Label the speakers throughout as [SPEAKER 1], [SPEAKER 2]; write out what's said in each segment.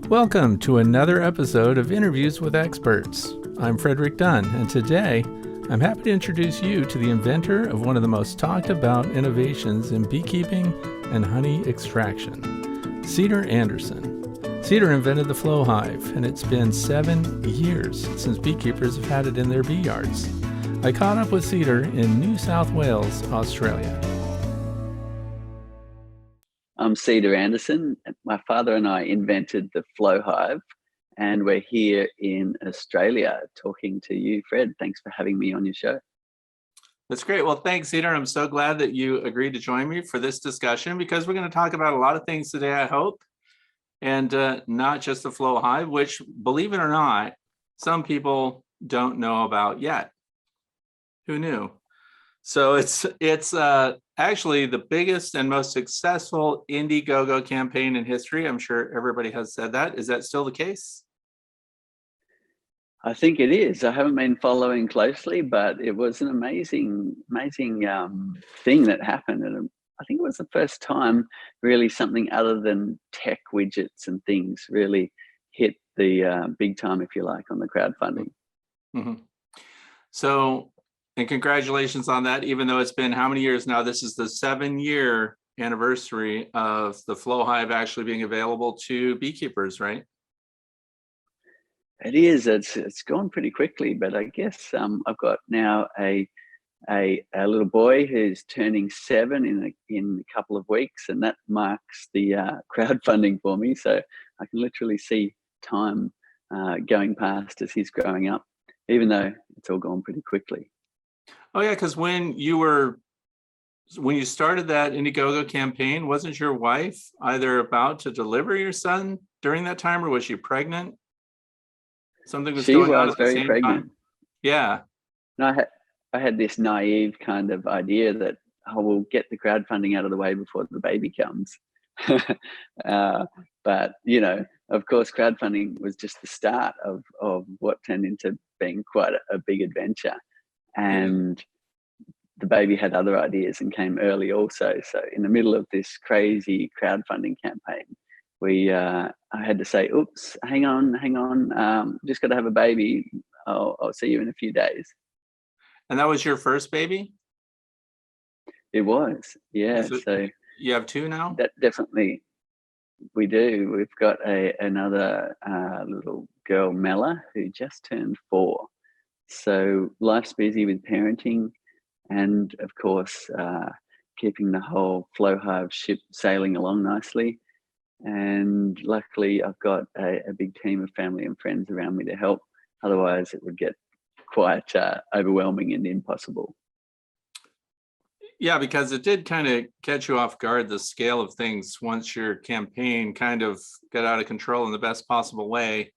[SPEAKER 1] Welcome to another episode of Interviews with Experts. I'm Frederick Dunn, and today I'm happy to introduce you to the inventor of one of the most talked about innovations in beekeeping and honey extraction, Cedar Anderson. Cedar invented the flow hive, and it's been 7 years since beekeepers have had it in their bee yards. I caught up with Cedar in New South Wales, Australia.
[SPEAKER 2] I'm Cedar Anderson. My father and I invented the flow hive, and we're here in Australia talking to you, Fred. Thanks for having me on your show.
[SPEAKER 1] That's great. Well, thanks, Cedar. I'm so glad that you agreed to join me for this discussion because we're going to talk about a lot of things today, I hope, and not just the flow hive, which, believe it or not, some people don't know about yet. Who knew? So it's actually the biggest and most successful Indiegogo campaign in history. I'm sure everybody has said that. Is that still the case?
[SPEAKER 2] I think it is. I haven't been following closely, but it was an amazing thing that happened. And I think it was the first time really something other than tech widgets and things really hit the big time, if you like, on the crowdfunding.
[SPEAKER 1] Mm-hmm. So, and congratulations on that, even though it's been how many years now? This is the 7-year anniversary of the flow hive actually being available to beekeepers, right?
[SPEAKER 2] It is. It's gone pretty quickly, but I guess I've got now a little boy who's turning 7 in a couple of weeks, and that marks the crowdfunding for me. So I can literally see time going past as he's growing up, even though it's all gone pretty quickly.
[SPEAKER 1] Oh yeah, because when you started that Indiegogo campaign, wasn't your wife either about to deliver your son during that time, or was she pregnant? Something was going on at the same time. Yeah.
[SPEAKER 2] No, I had this naive kind of idea that we'll get the crowdfunding out of the way before the baby comes. But of course, crowdfunding was just the start of what turned into being quite a big adventure. And the baby had other ideas and came early also. So in the middle of this crazy crowdfunding campaign, I had to say, oops, hang on, just got to have a baby. I'll see you in a few days.
[SPEAKER 1] And that was your first baby?
[SPEAKER 2] It was, yeah. So
[SPEAKER 1] you have 2 now?
[SPEAKER 2] That definitely, we do. We've got another little girl, Mella, who just turned 4. So life's busy with parenting and, of course, keeping the whole flow hive ship sailing along nicely. And luckily, I've got a big team of family and friends around me to help. Otherwise, it would get quite overwhelming and impossible.
[SPEAKER 1] Yeah, because it did kind of catch you off guard, the scale of things, once your campaign kind of got out of control in the best possible way.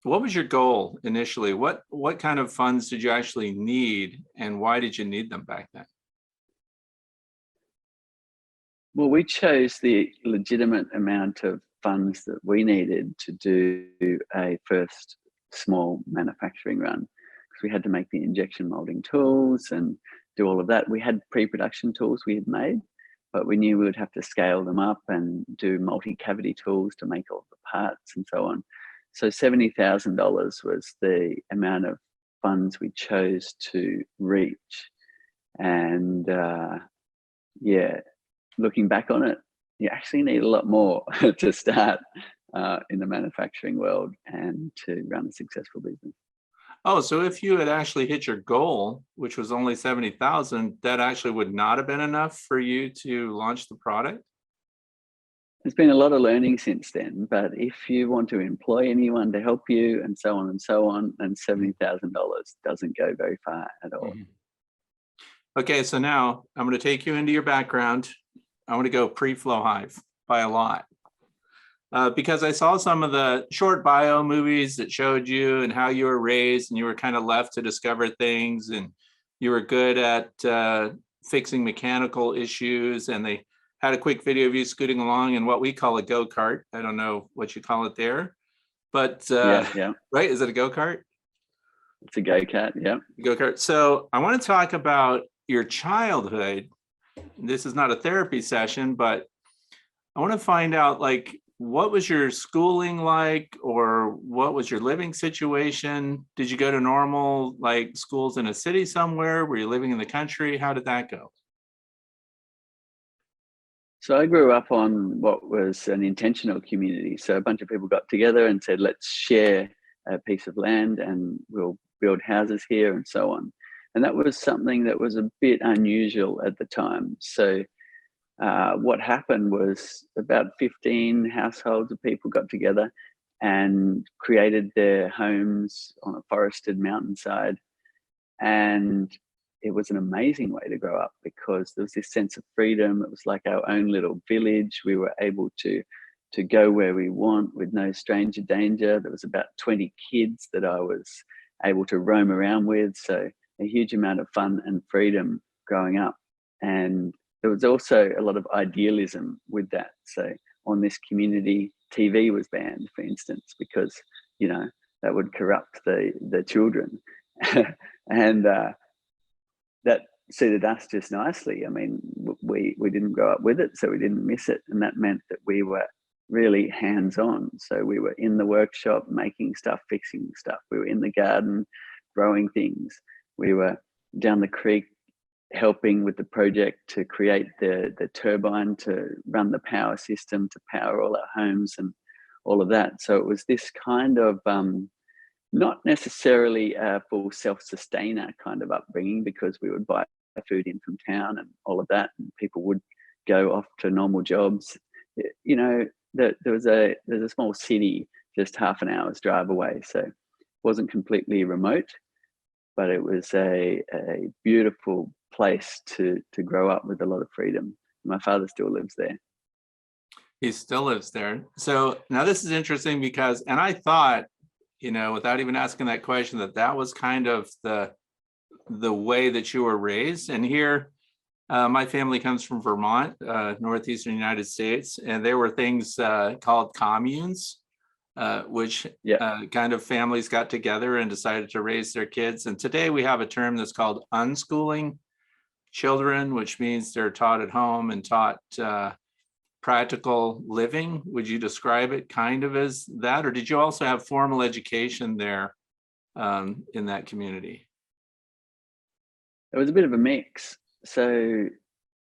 [SPEAKER 1] What was your goal initially? What kind of funds did you actually need, and why did you need them back then?
[SPEAKER 2] Well, we chose the legitimate amount of funds that we needed to do a first small manufacturing run, because we had to make the injection molding tools and do all of that. We had pre-production tools we had made, but we knew we would have to scale them up and do multi-cavity tools to make all the parts and so on. So $70,000 was the amount of funds we chose to reach. And looking back on it, you actually need a lot more to start in the manufacturing world and to run a successful business.
[SPEAKER 1] Oh, so if you had actually hit your goal, which was only 70,000, that actually would not have been enough for you to launch the product?
[SPEAKER 2] There's been a lot of learning since then, but if you want to employ anyone to help you and so on, then $70,000 doesn't go very far at all.
[SPEAKER 1] Mm-hmm. Okay, so now I'm going to take you into your background. I want to go pre-flow hive by a lot. Because I saw some of the short bio movies that showed you and how you were raised, and you were kind of left to discover things, and you were good at fixing mechanical issues, and they had a quick video of you scooting along in what we call a go-kart. I don't know what you call it there, but
[SPEAKER 2] yeah.
[SPEAKER 1] Right? Is it a go-kart?
[SPEAKER 2] It's a go-kart, yeah.
[SPEAKER 1] Go-kart. So I want to talk about your childhood. This is not a therapy session, but I want to find out, like, what was your schooling like, or what was your living situation? Did you go to normal like schools in a city somewhere? Were you living in the country? How did that go?
[SPEAKER 2] So I grew up on what was an intentional community. So a bunch of people got together and said, let's share a piece of land and we'll build houses here and so on. And that was something that was a bit unusual at the time. So what happened was about 15 households of people got together and created their homes on a forested mountainside. And it was an amazing way to grow up because there was this sense of freedom. It was like our own little village. We were able to go where we want with no stranger danger. There was about 20 kids that I was able to roam around with. So a huge amount of fun and freedom growing up. And there was also a lot of idealism with that. So on this community, TV was banned, for instance, because, you know, that would corrupt the children. And that suited us just nicely. I mean, we didn't grow up with it, so we didn't miss it. And that meant that we were really hands-on. So we were in the workshop making stuff, fixing stuff. We were in the garden growing things. We were down the creek helping with the project to create the turbine to run the power system to power all our homes and all of that. So it was this kind of not necessarily a full self-sustainer kind of upbringing, because we would buy food in from town and all of that, and people would go off to normal jobs. You know, there's a small city just half an hour's drive away, so it wasn't completely remote, but it was a beautiful place to grow up with a lot of freedom. My father still lives there.
[SPEAKER 1] He still lives there. So now this is interesting because, and I thought, you know, without even asking that question, that was kind of the way that you were raised. And here, my family comes from Vermont, northeastern United States, and there were things called communes, which kind of families got together and decided to raise their kids. And today we have a term that's called unschooling children, which means they're taught at home and taught practical living. Would you describe it kind of as that, or did you also have formal education there in that community?
[SPEAKER 2] It was a bit of a mix. So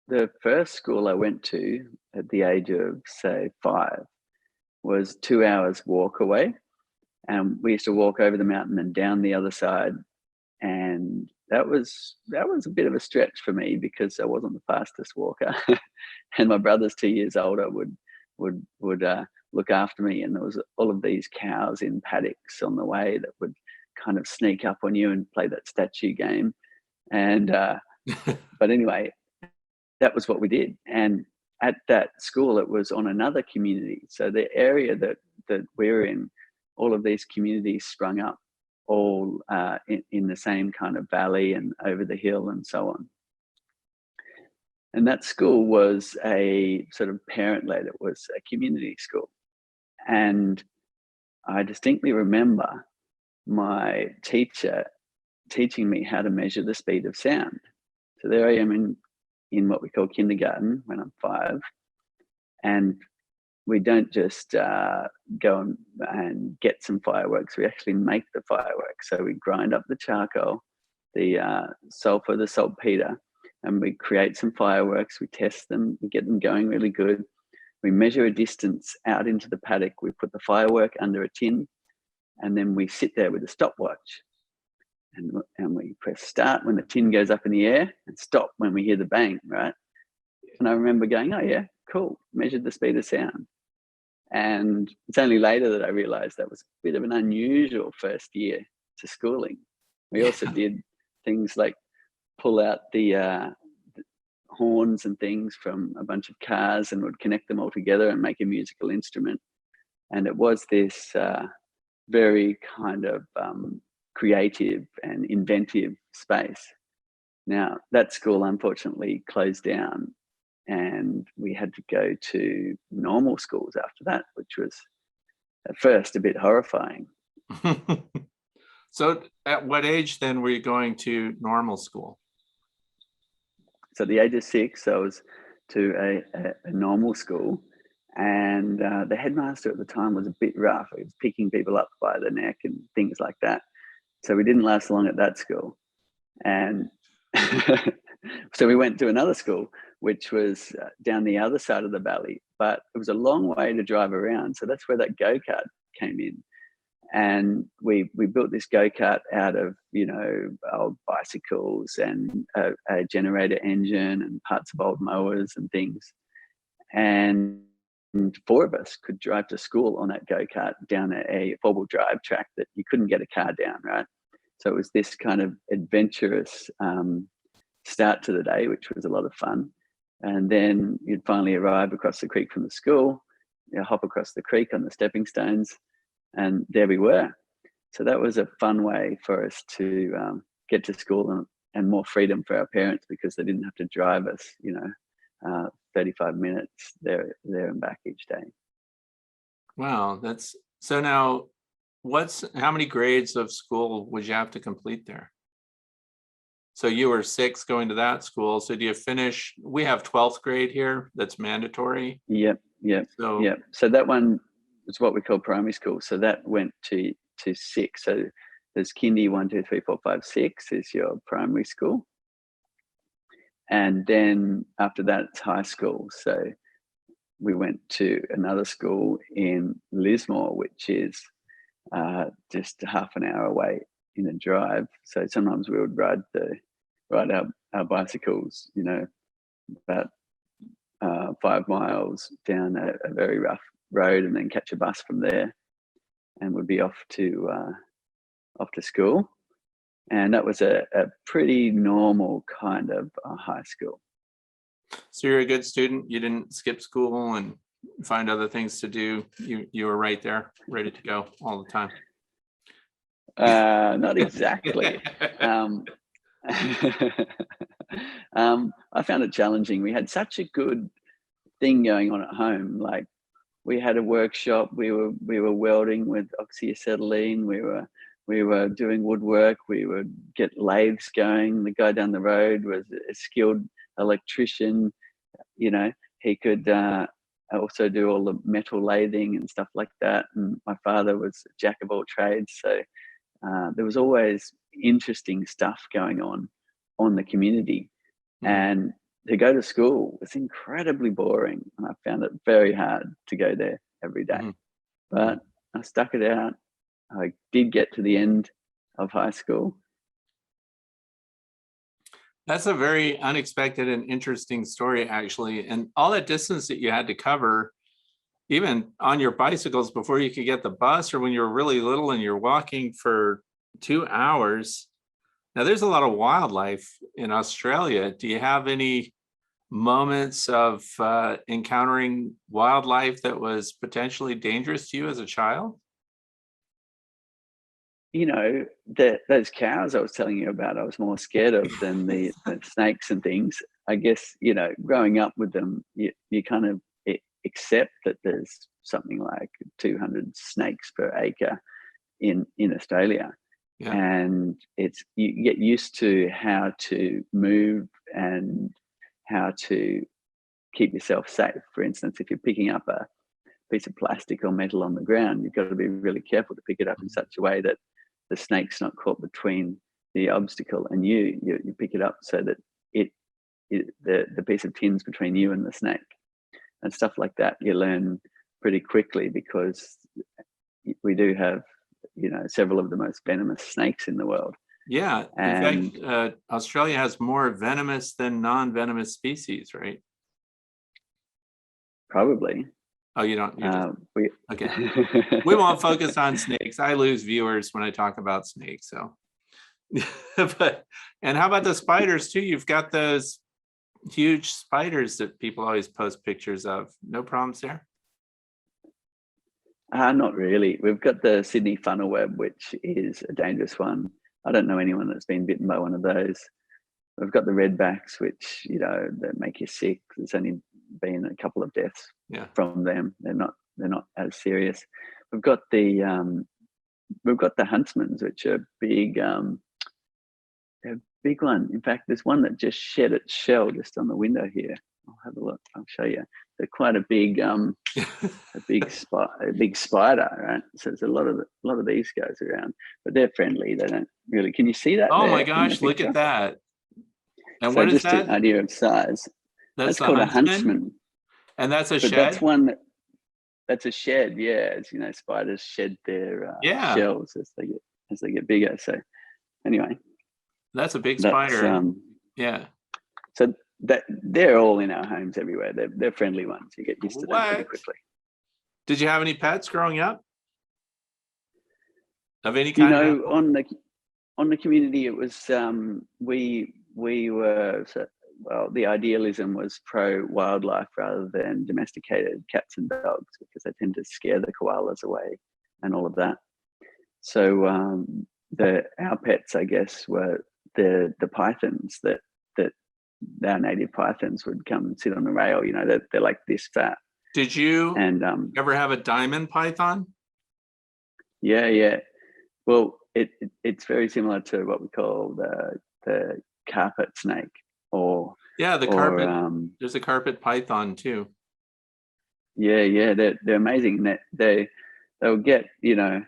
[SPEAKER 2] the first school I went to at the age of, say, 5 was 2 hours walk away. And we used to walk over the mountain and down the other side. And that was a bit of a stretch for me because I wasn't the fastest walker. And my brother's 2 years older would look after me. And there was all of these cows in paddocks on the way that would kind of sneak up on you and play that statue game. And but anyway, that was what we did. And at that school, it was on another community. So the area that we're in, all of these communities sprung up all in the same kind of valley and over the hill and so on. And that school was a sort of parent-led, it was a community school. And I distinctly remember my teacher teaching me how to measure the speed of sound. So there I am in what we call kindergarten when I'm 5. And we don't just go and get some fireworks, we actually make the fireworks. So we grind up the charcoal, the sulfur, the saltpeter, and we create some fireworks, we test them, we get them going really good. We measure a distance out into the paddock, we put the firework under a tin, and then we sit there with a stopwatch. And we press start when the tin goes up in the air and stop when we hear the bang, right? And I remember going, oh yeah, cool, measured the speed of sound. And it's only later that I realized that was a bit of an unusual first year to schooling. We also did things like pull out the horns and things from a bunch of cars and would connect them all together and make a musical instrument. And it was this very kind of creative and inventive space. Now, that school unfortunately closed down, and we had to go to normal schools after that, which was at first a bit horrifying.
[SPEAKER 1] So at what age then were you going to normal school?
[SPEAKER 2] So at the age of 6, I was to a normal school, And the headmaster at the time was a bit rough. He was picking people up by the neck and things like that. So we didn't last long at that school. And so we went to another school, which was down the other side of the valley, but it was a long way to drive around. So that's where that go-kart came in. And we built this go-kart out of, old bicycles and a generator engine and parts of old mowers and things. And 4 of us could drive to school on that go-kart down a 4-wheel drive track that you couldn't get a car down, right? So it was this kind of adventurous start to the day, which was a lot of fun. And then you'd finally arrive across the creek from the school, hop across the creek on the stepping stones, and there we were. So that was a fun way for us to get to school and more freedom for our parents, because they didn't have to drive us, 35 minutes there and back each day.
[SPEAKER 1] Wow, that's so. Now, how many grades of school would you have to complete there? So you were 6 going to that school. So do you finish? We have 12th grade here. That's mandatory.
[SPEAKER 2] Yep. So that one is what we call primary school. So that went to 6. So there's kindy 1, 2, 3, 4, 5, 6 is your primary school. And then after that, it's high school. So we went to another school in Lismore, which is just half an hour away in a drive. So sometimes we would ride our bicycles, about 5 miles down a very rough road, and then catch a bus from there, and would be off to school. And that was a pretty normal kind of high school.
[SPEAKER 1] So you're a good student. You didn't skip school and find other things to do. You were right there, ready to go all the time.
[SPEAKER 2] Not exactly. I found it challenging. We had such a good thing going on at home. Like, we had a workshop. We were welding with oxyacetylene. We were doing woodwork. We would get lathes going. The guy down the road was a skilled electrician. He could also do all the metal lathing and stuff like that. And my father was a jack of all trades. So there was always interesting stuff going on the community. And to go to school was incredibly boring. And I found it very hard to go there every day. But I stuck it out. I did get to the end of high school.
[SPEAKER 1] That's a very unexpected and interesting story, actually. And all that distance that you had to cover, even on your bicycles before you could get the bus, or when you were really little and you're walking for 2 hours. Now, there's a lot of wildlife in Australia. Do you have any moments of encountering wildlife that was potentially dangerous to you as a child?
[SPEAKER 2] Those cows I was telling you about, I was more scared of than the snakes and things. I guess, growing up with them, you kind of accept that there's something like 200 snakes per acre in Australia. Yeah. And you get used to how to move and how to keep yourself safe. For instance, if you're picking up a piece of plastic or metal on the ground, you've got to be really careful to pick it up in such a way that the snake's not caught between the obstacle and you. You pick it up so that the piece of tin's between you and the snake, and stuff like that. You learn pretty quickly, because we do have, several of the most venomous snakes in the world.
[SPEAKER 1] Yeah, in fact, Australia has more venomous than non-venomous species, right?
[SPEAKER 2] Probably.
[SPEAKER 1] Oh, you don't? Okay. We won't focus on snakes. I lose viewers when I talk about snakes. So, and how about the spiders too? You've got those huge spiders that people always post pictures of. No problems there?
[SPEAKER 2] Not really. We've got the Sydney funnel web, which is a dangerous one. I don't know anyone that's been bitten by one of those. We've got the redbacks, which, that make you sick. There's only been a couple of deaths from them. They're not as serious. We've got the huntsmans, which are big. They're a big one. In fact, there's one that just shed its shell just on the window here. I'll have a look. I'll show you. they're quite a big spider, right? So there's a lot of these guys around, but they're friendly. They don't really. Can you see that?
[SPEAKER 1] Oh
[SPEAKER 2] there
[SPEAKER 1] my
[SPEAKER 2] in the
[SPEAKER 1] gosh, look
[SPEAKER 2] picture?
[SPEAKER 1] at that. And
[SPEAKER 2] So
[SPEAKER 1] what is
[SPEAKER 2] just an
[SPEAKER 1] that?
[SPEAKER 2] idea of size.
[SPEAKER 1] That's
[SPEAKER 2] That's
[SPEAKER 1] the
[SPEAKER 2] called a
[SPEAKER 1] huntsman?
[SPEAKER 2] huntsman,
[SPEAKER 1] And that's a
[SPEAKER 2] but that's
[SPEAKER 1] shed?
[SPEAKER 2] one that's a shed. Yeah, as you know, spiders shed their
[SPEAKER 1] Yeah,
[SPEAKER 2] shells as they get bigger. So anyway,
[SPEAKER 1] that's a big
[SPEAKER 2] that's
[SPEAKER 1] spider. Yeah.
[SPEAKER 2] so that they're all in our homes everywhere. They're friendly ones. You get used to them pretty
[SPEAKER 1] What?
[SPEAKER 2] quickly.
[SPEAKER 1] Did you have any pets growing up? Of any
[SPEAKER 2] You
[SPEAKER 1] kind of
[SPEAKER 2] know,
[SPEAKER 1] animal?
[SPEAKER 2] on the community, it was we were well. The idealism was pro wildlife rather than domesticated cats and dogs because they tend to scare the koalas away and all of that. So our pets, I guess, were the pythons that our native pythons would come and sit on the rail. You know, they're like this fat.
[SPEAKER 1] Did you
[SPEAKER 2] And
[SPEAKER 1] ever have a diamond python?
[SPEAKER 2] yeah. Well, it's very similar to what we call the carpet snake, or
[SPEAKER 1] Yeah, the
[SPEAKER 2] or
[SPEAKER 1] carpet. There's a carpet python too.
[SPEAKER 2] yeah, they're amazing. They'll get, you know,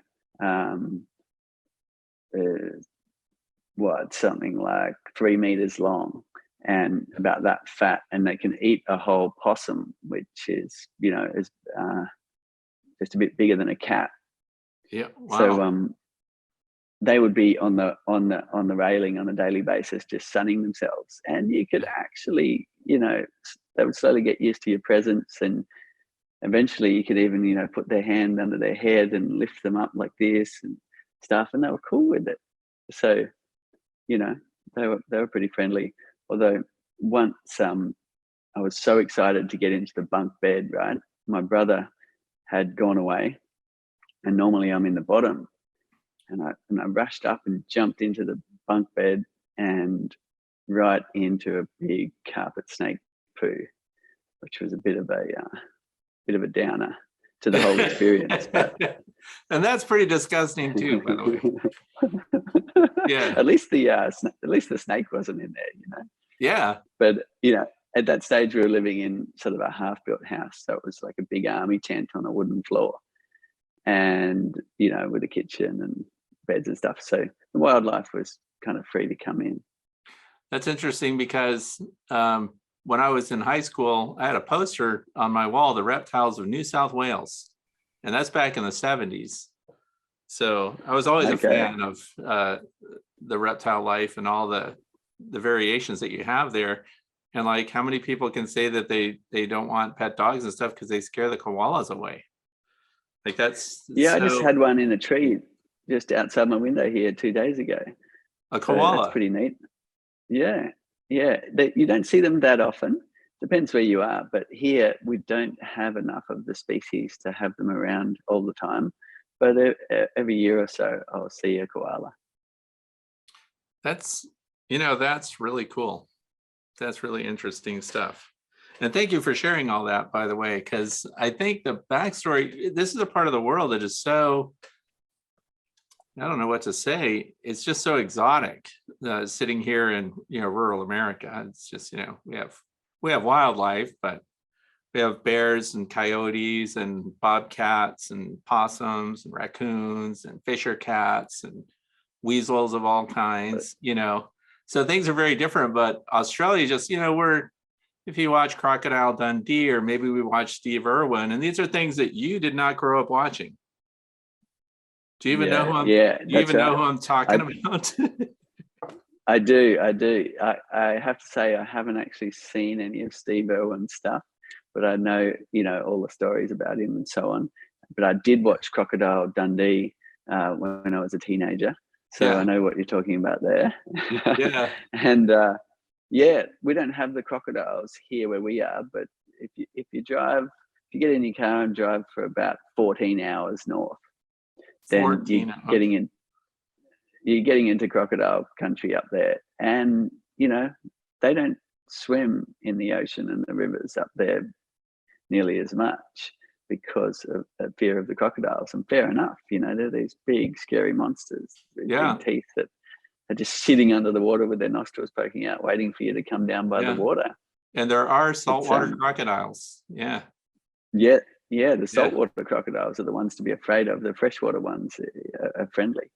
[SPEAKER 2] something like 3 meters long and about that fat, and they can eat a whole possum, which is, you know, is just a bit bigger than a cat.
[SPEAKER 1] Yeah. Wow.
[SPEAKER 2] So they would be on the railing on a daily basis, just sunning themselves, and you could actually, you know, they would slowly get used to your presence, and eventually you could even, you know, put their hand under their head and lift them up like this and stuff, and they were cool with it. So, you know, they were pretty friendly. Although once I was so excited to get into the bunk bed, right? My brother had gone away, and normally I'm in the bottom. And I rushed up and jumped into the bunk bed and right into a big carpet snake poo, which was a bit of a downer to the whole experience. But
[SPEAKER 1] and that's pretty disgusting too, by the way. Yeah.
[SPEAKER 2] At least the snake wasn't in there, you know.
[SPEAKER 1] Yeah.
[SPEAKER 2] But you know, at that stage we were living in sort of a half-built house, so it was like a big army tent on a wooden floor, and you know, with a kitchen and beds and stuff. So the wildlife was kind of free to come in.
[SPEAKER 1] That's interesting because when I was in high school, I had a poster on my wall, The Reptiles of New South Wales. And that's back in the 70s. So I was always a fan of the reptile life and all the variations that you have there. And like, how many people can say that they don't want pet dogs and stuff because they scare the koalas away? Like that's
[SPEAKER 2] I just had one in a tree just outside my window here 2 days ago.
[SPEAKER 1] A koala.
[SPEAKER 2] So that's pretty neat. Yeah. You don't see them that often. Depends where you are, but here we don't have enough of the species to have them around all the time. But every year or so, I'll see a koala.
[SPEAKER 1] That's really cool. That's really interesting stuff. And thank you for sharing all that, by the way, because I think the backstory, this is a part of the world that is so, I don't know what to say. It's just so exotic sitting here in, you know, rural America. It's just, you know, we have wildlife, but we have bears and coyotes and bobcats and possums and raccoons and fisher cats and weasels of all kinds, you know. So things are very different, but Australia just, you know, if you watch Crocodile Dundee, or maybe we watch Steve Irwin, and these are things that you did not grow up watching. Do you even know who I'm talking about?
[SPEAKER 2] I do. I have to say I haven't actually seen any of Steve Irwin's stuff, but I know, you know, all the stories about him and so on. But I did watch Crocodile Dundee when I was a teenager, so I know what you're talking about there.
[SPEAKER 1] Yeah.
[SPEAKER 2] And we don't have the crocodiles here where we are, but if you get in your car and drive for about 14 hours north, then you're getting into crocodile country up there. And you know, they don't swim in the ocean and the rivers up there nearly as much because of fear of the crocodiles. And fair enough, you know, they're these big scary monsters with big teeth that are just sitting under the water with their nostrils poking out, waiting for you to come down by the water.
[SPEAKER 1] And there are saltwater
[SPEAKER 2] um,
[SPEAKER 1] crocodiles. Yeah.
[SPEAKER 2] yeah, yeah. The
[SPEAKER 1] Yeah.
[SPEAKER 2] saltwater crocodiles are the ones to be afraid of. The freshwater ones are friendly.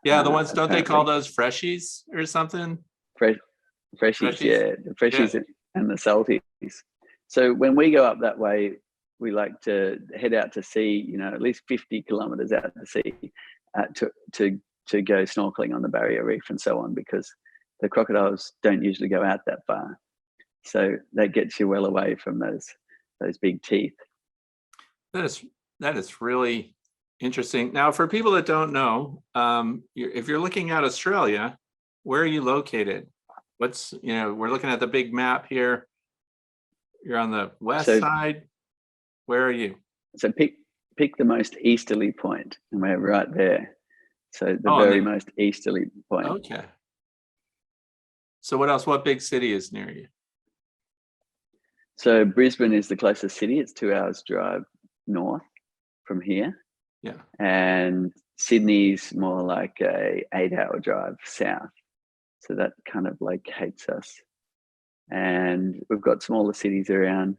[SPEAKER 1] Yeah. The ones, don't they call
[SPEAKER 2] Apparently,
[SPEAKER 1] those freshies or something?
[SPEAKER 2] Fresh, freshies.
[SPEAKER 1] Freshies.
[SPEAKER 2] Yeah, the
[SPEAKER 1] Yeah.
[SPEAKER 2] freshies and the salties. So when we go up that way, we like to head out to sea. You know, at least 50 kilometers out to sea to go snorkeling on the Barrier Reef and so on, because the crocodiles don't usually go out that far. So that gets you well away from those big teeth.
[SPEAKER 1] That is that is really interesting. Now, for people that don't know, if you're looking at Australia, where are you located? What's, we're looking at the big map here. You're on the west
[SPEAKER 2] So
[SPEAKER 1] side. Where are you?
[SPEAKER 2] so pick the most easterly point, and we're right there. So the
[SPEAKER 1] Oh, and
[SPEAKER 2] very most easterly point.
[SPEAKER 1] okay. So what else? What big city is near you?
[SPEAKER 2] So Brisbane is the closest city. It's 2 hours drive north from here.
[SPEAKER 1] Yeah.
[SPEAKER 2] And Sydney's more like a 8 hour drive south. So that kind of locates us. And we've got smaller cities around.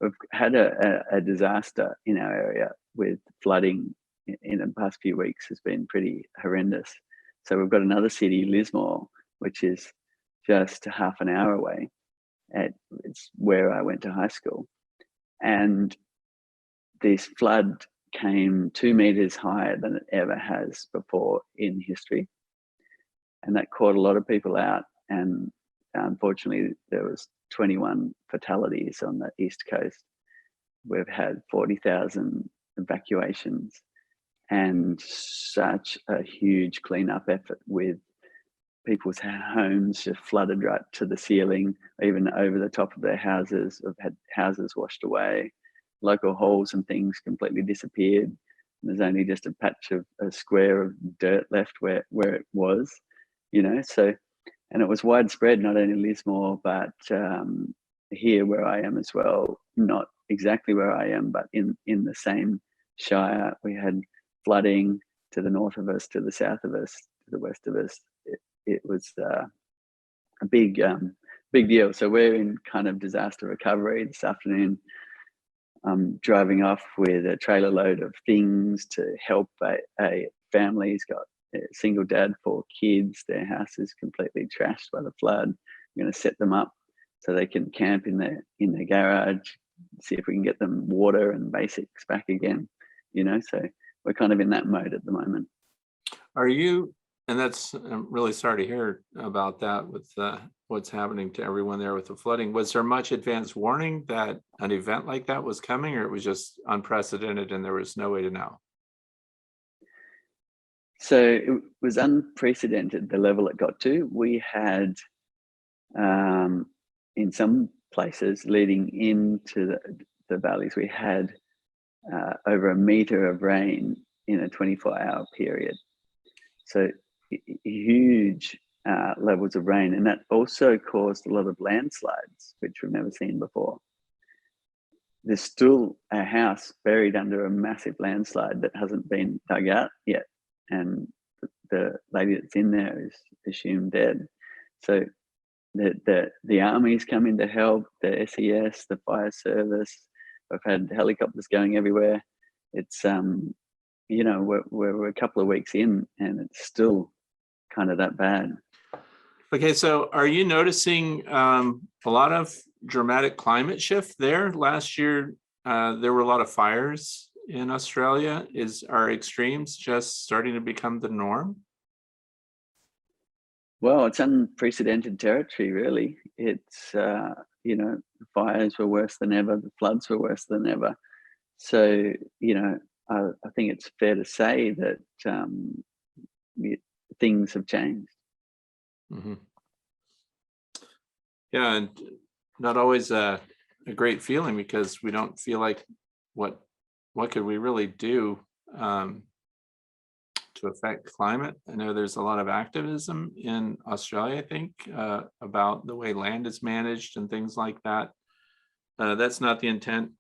[SPEAKER 2] We've had a disaster in our area with flooding in the past few weeks. Has been pretty horrendous. So we've got another city, Lismore, which is just half an hour away. It's where I went to high school. And this flood came 2 meters higher than it ever has before in history. And that caught a lot of people out. And unfortunately, there was 21 fatalities on the East Coast. We've had 40,000 evacuations and such a huge cleanup effort, with people's homes just flooded right to the ceiling, even over the top of their houses. We've had houses washed away, local halls and things completely disappeared. There's only just a patch of a square of dirt left where it was, so, and it was widespread, not only Lismore, but here where I am as well. Not exactly where I am, but in the same shire. We had flooding to the north of us, to the south of us, to the west of us. It was a big deal. So we're in kind of disaster recovery this afternoon. I'm driving off with a trailer load of things to help a family. He's got a single dad, 4 kids. Their house is completely trashed by the flood. I'm going to set them up so they can camp in their garage, see if we can get them water and basics back again. So we're kind of in that mode at the moment.
[SPEAKER 1] Are you, and that's, I'm really sorry to hear about that with what's happening to everyone there with the flooding. Was there much advance warning that an event like that was coming, or it was just unprecedented and there was no way to know?
[SPEAKER 2] So it was unprecedented, the level it got to. We had, in some places leading into the valleys, we had over a meter of rain in a 24-hour period. So huge levels of rain. And that also caused a lot of landslides, which we've never seen before. There's still a house buried under a massive landslide that hasn't been dug out yet. And the lady that's in there is assumed dead. So the army's coming to help, the SES, the fire service. We've had helicopters going everywhere. It's we're a couple of weeks in and it's still kind of that bad.
[SPEAKER 1] Okay, so are you noticing a lot of dramatic climate shift there? Last year, there were a lot of fires in Australia. Are extremes just starting to become the norm?
[SPEAKER 2] Well, it's unprecedented territory, really. It's, the fires were worse than ever, the floods were worse than ever. So, I think it's fair to say that things have changed.
[SPEAKER 1] Mm-hmm. Yeah, and not always a great feeling, because we don't feel like what could we really do to affect climate. I know there's a lot of activism in Australia, I think, about the way land is managed and things like that. That's not the intent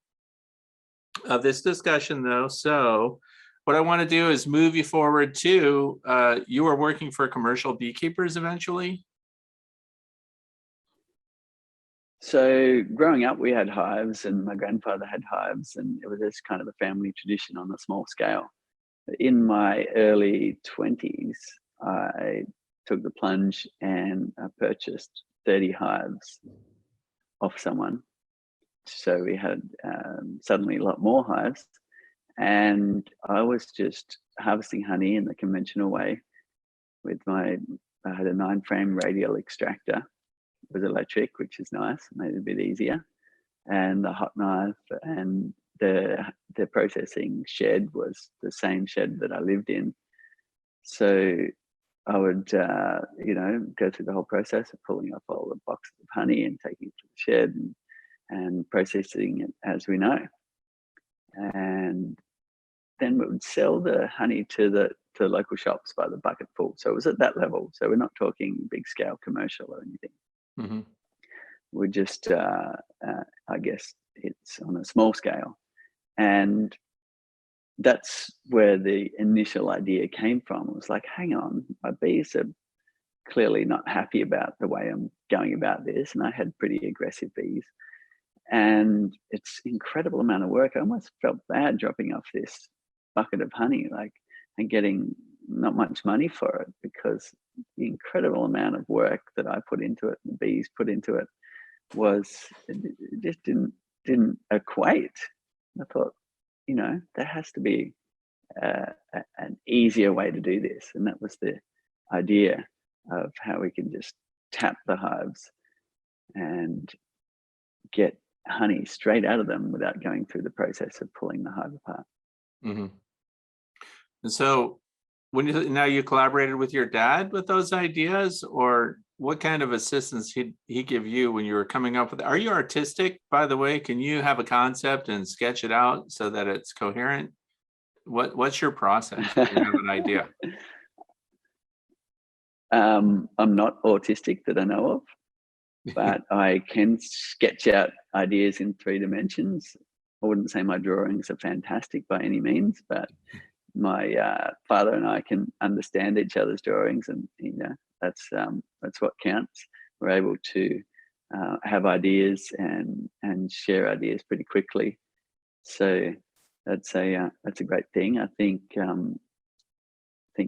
[SPEAKER 1] of this discussion, though. So what I want to do is move you forward to, you are working for commercial beekeepers eventually?
[SPEAKER 2] So growing up, we had hives, and my grandfather had hives, and it was just kind of a family tradition on a small scale. In my early 20s, I took the plunge and purchased 30 hives off someone. So we had suddenly a lot more hives, and I was just harvesting honey in the conventional way with I had a 9-frame radial extractor. It was electric, which is nice, made it a bit easier, and the hot knife, and the processing shed was the same shed that I lived in. So I would, go through the whole process of pulling off all the boxes of honey and taking it to the shed and processing it as we know. And then we would sell the honey to local shops by the bucket full. So it was at that level. So we're not talking big scale commercial or anything.
[SPEAKER 1] Mm-hmm.
[SPEAKER 2] We're just, I guess it's on a small scale. And that's where the initial idea came from. It was like, hang on, my bees are clearly not happy about the way I'm going about this. And I had pretty aggressive bees. And it's incredible amount of work. I almost felt bad dropping off this bucket of honey, and getting not much money for it, because the incredible amount of work that I put into it, the bees put into it, it just didn't equate. I thought, there has to be an easier way to do this, and that was the idea of how we can just tap the hives and get honey straight out of them without going through the process of pulling the hive apart.
[SPEAKER 1] Mm-hmm. And so now you collaborated with your dad with those ideas, or what kind of assistance he give you when you were coming up with it? Are you artistic, by the way? Can you have a concept and sketch it out so that it's coherent? What's your process when you have an idea?
[SPEAKER 2] I'm not autistic that I know of, but I can sketch out ideas in 3 dimensions. I wouldn't say my drawings are fantastic by any means, but my father and I can understand each other's drawings, and that's what counts. We're able to have ideas and share ideas pretty quickly. So that's a great thing. I think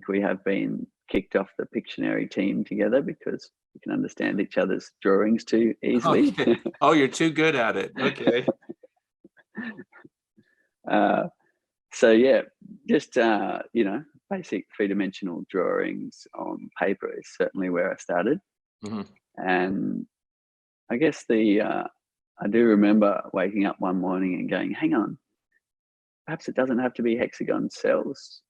[SPEAKER 2] we have been kicked off the Pictionary team together because we can understand each other's drawings too easily.
[SPEAKER 1] Okay. Oh, you're too good at it. Okay.
[SPEAKER 2] So yeah, just basic 3-dimensional drawings on paper is certainly where I started.
[SPEAKER 1] Mm-hmm.
[SPEAKER 2] And I guess I do remember waking up one morning and going, hang on, perhaps it doesn't have to be hexagon cells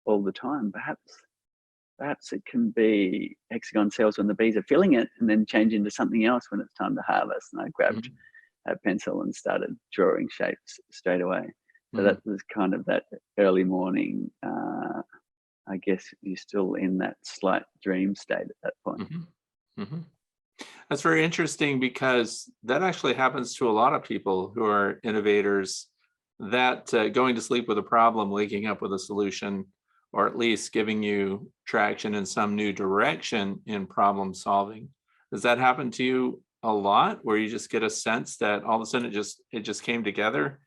[SPEAKER 2] all the time. Perhaps it can be hexagon cells when the bees are filling it, and then change into something else when it's time to harvest. And I grabbed a pencil and started drawing shapes straight away. So that was kind of that early morning. I guess you're still in that slight dream state at that point.
[SPEAKER 1] Mm-hmm. Mm-hmm. That's very interesting, because that actually happens to a lot of people who are innovators, that going to sleep with a problem, waking up with a solution, or at least giving you traction in some new direction in problem solving. Does that happen to you a lot, where you just get a sense that all of a sudden it just came together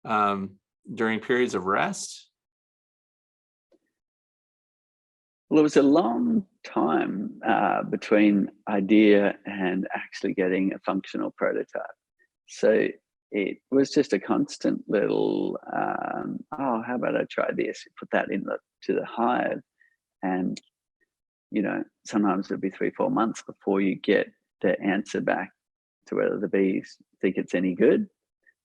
[SPEAKER 1] during periods of rest?
[SPEAKER 2] Well, it was a long time between idea and actually getting a functional prototype. So it was just a constant little, how about I try this? Put that to the hive, and sometimes it'll be 3-4 months before you get the answer back to whether the bees think it's any good.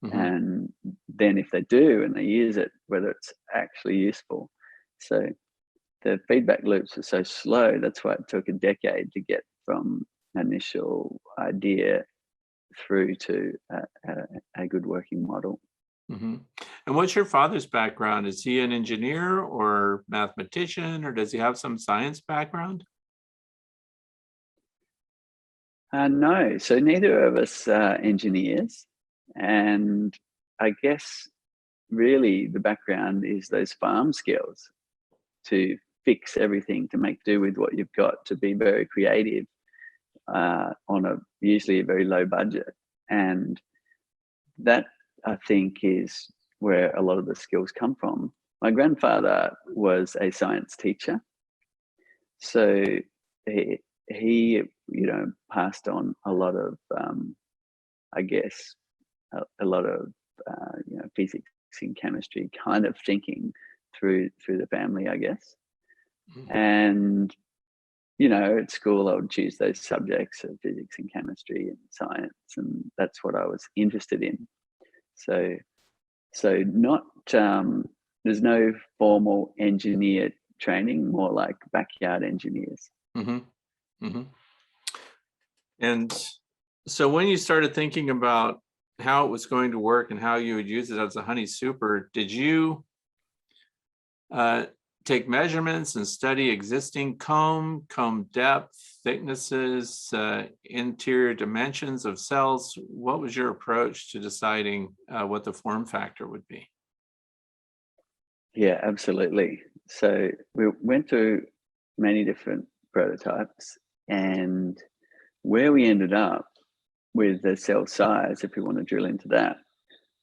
[SPEAKER 2] Mm-hmm. And then if they do and they use it, whether it's actually useful. So the feedback loops are so slow. That's why it took a decade to get from initial idea through to a good working model.
[SPEAKER 1] Mm-hmm. And what's your father's background? Is he an engineer or mathematician, or does he have some science background?
[SPEAKER 2] No, so neither of us are engineers. And I guess really the background is those farm skills to fix everything, to make do with what you've got, to be very creative. on usually a very low budget. And that, I think, is where a lot of the skills come from. My grandfather was a science teacher, so he passed on a lot of, I guess, a lot of physics and chemistry kind of thinking through the family, I guess. And at school I would choose those subjects of physics and chemistry and science, and that's what I was interested in. So not there's no formal engineer training, more like backyard engineers.
[SPEAKER 1] Mm-hmm. Mm-hmm. And so when you started thinking about how it was going to work and how you would use it as a honey super, did you take measurements and study existing comb depth, thicknesses, interior dimensions of cells? What was your approach to deciding what the form factor would be?
[SPEAKER 2] Yeah, absolutely. So we went through many different prototypes, and where we ended up with the cell size, if we want to drill into that,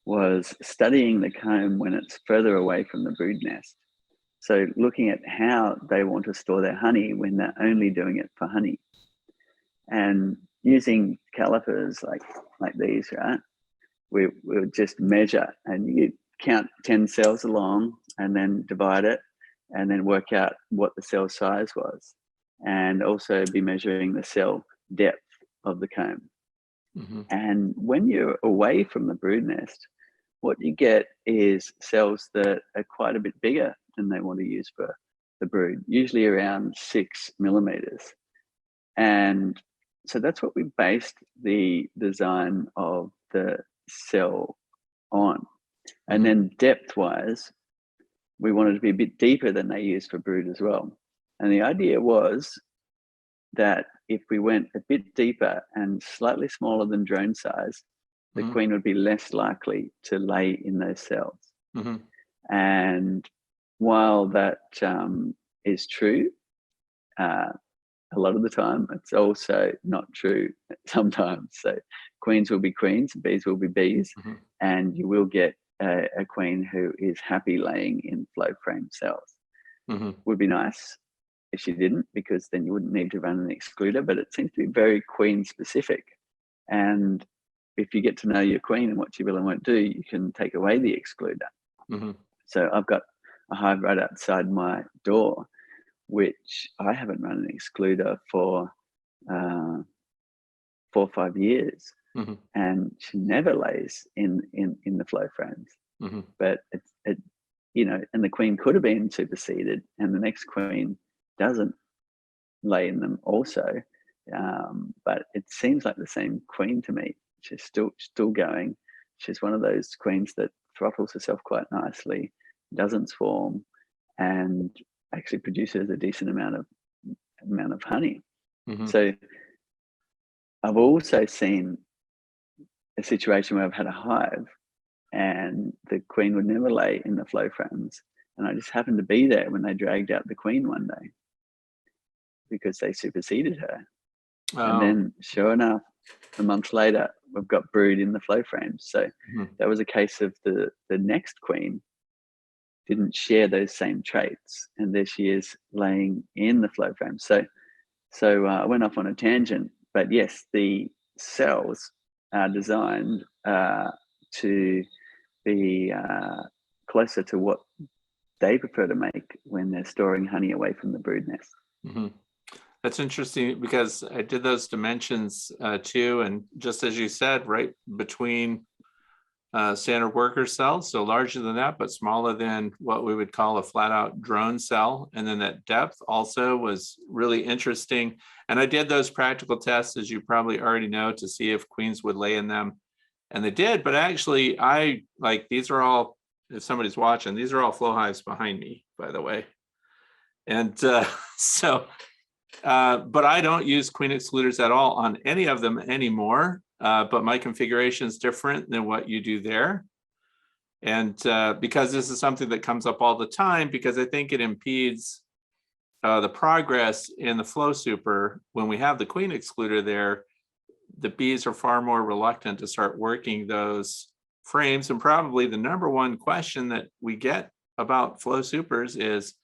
[SPEAKER 2] was studying the comb when it's further away from the brood nest. So looking at how they want to store their honey when they're only doing it for honey. And using calipers like these, right? We would just measure, and you count 10 cells along and then divide it and then work out what the cell size was, and also be measuring the cell depth of the comb. Mm-hmm. And when you're away from the brood nest, what you get is cells that are quite a bit bigger than they want to use for the brood, usually around 6 millimeters. And so that's what we based the design of the cell on. And then depth-wise, we wanted to be a bit deeper than they use for brood as well. And the idea was that if we went a bit deeper and slightly smaller than drone size, the queen would be less likely to lay in those cells. Mm-hmm. And while that is true, a lot of the time, it's also not true sometimes. So queens will be queens, bees will be bees, and you will get a queen who is happy laying in flow frame cells. Would be nice if she didn't, because then you wouldn't need to run an excluder, but it seems to be very queen specific. And if you get to know your queen and what she will and won't do, you can take away the excluder. So I've got a hive right outside my door, which I haven't run an excluder for 4 or 5 years, and she never lays in the flow frames. But it and the queen could have been superseded, and the next queen doesn't lay in them also. But it seems like the same queen to me. She's still going. She's one of those queens that throttles herself quite nicely, doesn't swarm, and actually produces a decent amount of honey. So I've also seen a situation where I've had a hive and the queen would never lay in the flow frames, and I just happened to be there when they dragged out the queen one day because they superseded her. And then sure enough, a month later, we've got brood in the flow frames. So that was a case of the next queen didn't share those same traits, and there she is laying in the flow frame. So I went off on a tangent, but yes, the cells are designed to be closer to what they prefer to make when they're storing honey away from the brood nest.
[SPEAKER 1] That's interesting, because I did those dimensions too, and just as you said, right between standard worker cells, so larger than that, but smaller than what we would call a flat out drone cell. And then that depth also was really interesting. And I did those practical tests, as you probably already know, to see if queens would lay in them. And they did, but actually these are all, if somebody's watching, these are all flow hives behind me, by the way. And but I don't use queen excluders at all on any of them anymore. But my configuration is different than what you do there. And because this is something that comes up all the time, because I think it impedes the progress in the Flow Super, when we have the queen excluder there, the bees are far more reluctant to start working those frames. And probably the number one question that we get about Flow Supers is,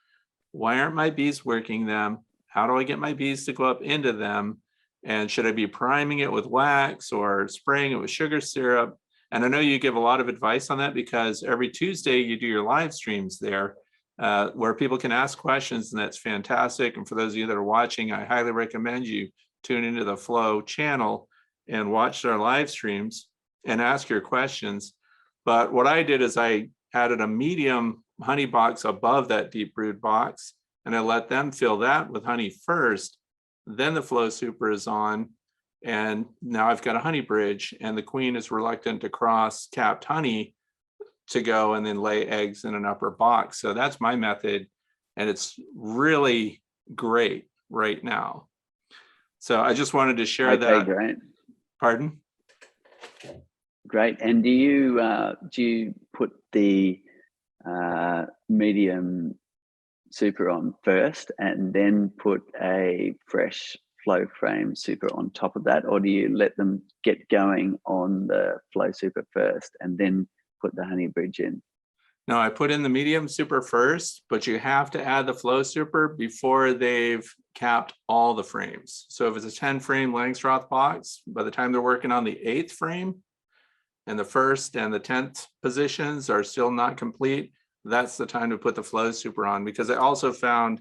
[SPEAKER 1] why aren't my bees working them? How do I get my bees to go up into them? And should I be priming it with wax or spraying it with sugar syrup? And I know you give a lot of advice on that, because every Tuesday you do your live streams there where people can ask questions, and that's fantastic. And for those of you that are watching, I highly recommend you tune into the Flow channel and watch our live streams and ask your questions. But what I did is I added a medium honey box above that deep brood box, and I let them fill that with honey first. Then the Flow Super is on, and now I've got a honey bridge, and the queen is reluctant to cross capped honey to go and then lay eggs in an upper box. So that's my method, and it's really great right now. So I just wanted to share that.
[SPEAKER 2] Great.
[SPEAKER 1] Pardon?
[SPEAKER 2] Great. And do you put the medium super on first and then put a fresh Flow frame super on top of that, or do you let them get going on the Flow Super first and then put the honey bridge in?
[SPEAKER 1] No, I put in the medium super first, but you have to add the Flow Super before they've capped all the frames. So if it's a 10 frame Langstroth box, by the time they're working on the 8th frame and the 1st and the 10th positions are still not complete, that's the time to put the Flow Super on. Because I also found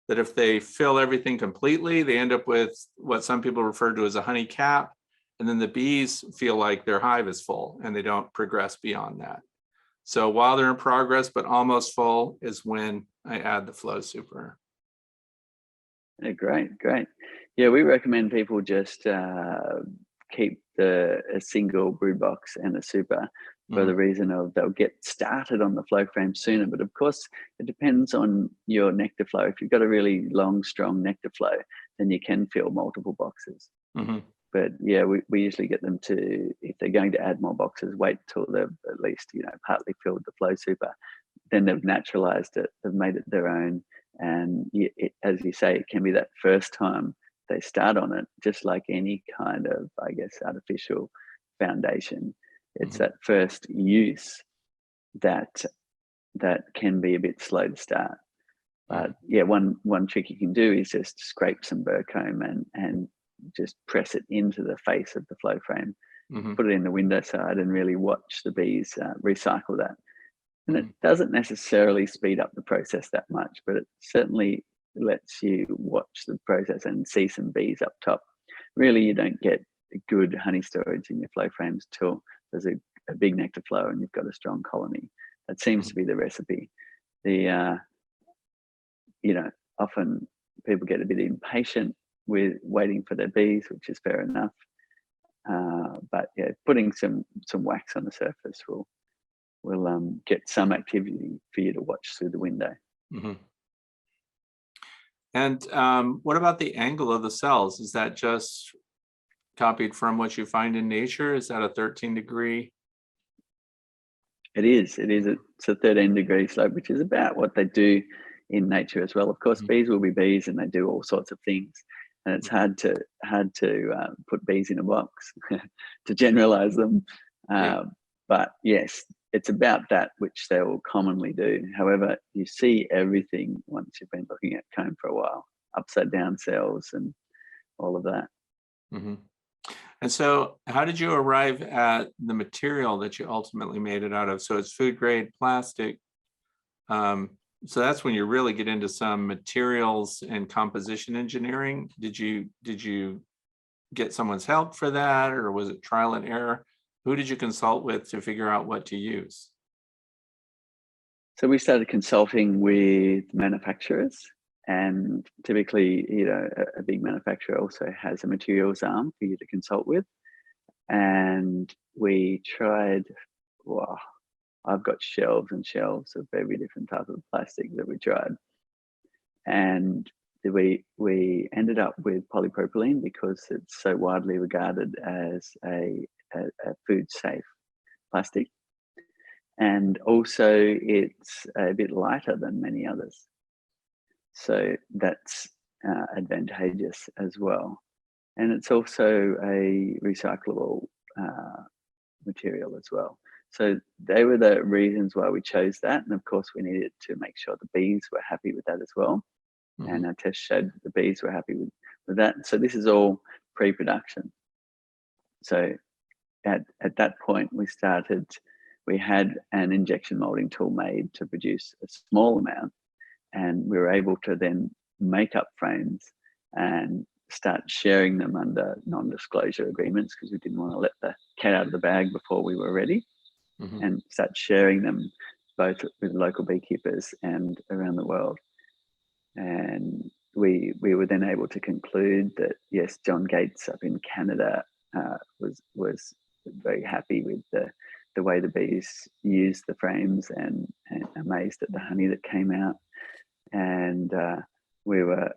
[SPEAKER 1] that if they fill everything completely, they end up with what some people refer to as a honey cap, and then the bees feel like their hive is full and they don't progress beyond that. So while they're in progress but almost full is when I add the Flow Super.
[SPEAKER 2] Yeah, great. Yeah, we recommend people just keep a single brood box and a super for the reason of they'll get started on the flow frame sooner. But of course, it depends on your nectar flow. If you've got a really long, strong nectar flow, then you can fill multiple boxes. But yeah, we usually get them to, if they're going to add more boxes, wait till they've at least, partly filled the Flow Super. Then they've naturalized it, they've made it their own. And as you say, it can be that first time they start on it, just like any kind of, I guess, artificial foundation. It's that first use that can be a bit slow to start. But yeah, one trick you can do is just scrape some burr comb and just press it into the face of the flow frame, put it in the window side, and really watch the bees recycle that. And it doesn't necessarily speed up the process that much, but it certainly lets you watch the process and see some bees up top. Really, you don't get good honey storage in your flow frames till there's a big nectar flow and you've got a strong colony. That seems to be the recipe. Often people get a bit impatient with waiting for their bees, which is fair enough. But yeah, putting some wax on the surface will get some activity for you to watch through the window.
[SPEAKER 1] And what about the angle of the cells? Is that just copied from what you find in nature? Is that a 13-degree?
[SPEAKER 2] It is. It's a 13-degree slope, which is about what they do in nature as well. Of course, bees will be bees, and they do all sorts of things. And it's hard to put bees in a box to generalize them. But yes, it's about that which they will commonly do. However, you see everything once you've been looking at comb for a while, upside down cells and all of that.
[SPEAKER 1] And so how did you arrive at the material that you ultimately made it out of? So it's food grade plastic. So that's when you really get into some materials and composition engineering. Did you get someone's help for that, or was it trial and error? Who did you consult with to figure out what to use?
[SPEAKER 2] So we started consulting with manufacturers, and typically, a big manufacturer also has a materials arm for you to consult with. And we tried, I've got shelves and shelves of every different type of plastic that we tried. And we ended up with polypropylene because it's so widely regarded as a food safe plastic. And also it's a bit lighter than many others. So that's advantageous as well. And it's also a recyclable material as well. So they were the reasons why we chose that. And of course, we needed to make sure the bees were happy with that as well.
[SPEAKER 1] Mhm.
[SPEAKER 2] And our test showed that the bees were happy with that. So this is all pre-production. So at that point, we had an injection molding tool made to produce a small amount, and we were able to then make up frames and start sharing them under non-disclosure agreements, because we didn't want to let the cat out of the bag before we were ready,
[SPEAKER 1] Mhm.
[SPEAKER 2] and start sharing them both with local beekeepers and around the world. And we were then able to conclude that, yes, John Gates up in Canada was very happy with the way the bees used the frames, and amazed at the honey that came out. And we were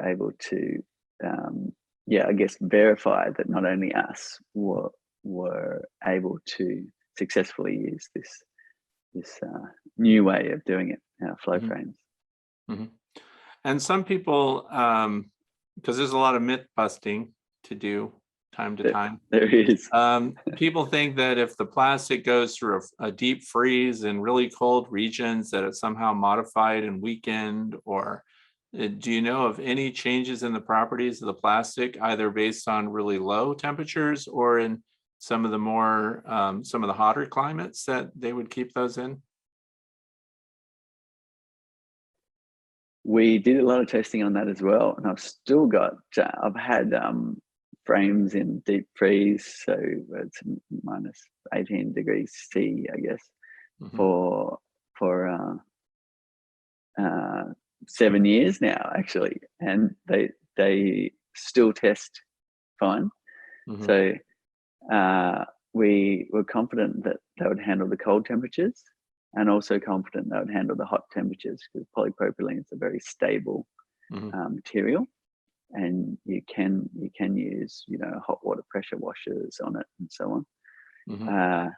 [SPEAKER 2] able to I guess verify that not only us were able to successfully use this new way of doing it, flow
[SPEAKER 1] Mhm.
[SPEAKER 2] frames.
[SPEAKER 1] Mhm. And some people, because there's a lot of myth busting to do time to time.
[SPEAKER 2] There is.
[SPEAKER 1] People think that if the plastic goes through a deep freeze in really cold regions, that it's somehow modified and weakened. Or do you know of any changes in the properties of the plastic, either based on really low temperatures or in some of the hotter climates that they would keep those in?
[SPEAKER 2] We did a lot of testing on that as well, and I've had frames in deep freeze, so it's minus 18 degrees C, I guess,
[SPEAKER 1] Mhm.
[SPEAKER 2] for 7 years now, actually, and they still test fine.
[SPEAKER 1] Mhm.
[SPEAKER 2] So we were confident that they would handle the cold temperatures, and also confident they would handle the hot temperatures, because polypropylene is a very stable
[SPEAKER 1] Mhm.
[SPEAKER 2] material, and you can use hot water pressure washers on it and so on.
[SPEAKER 1] Mhm.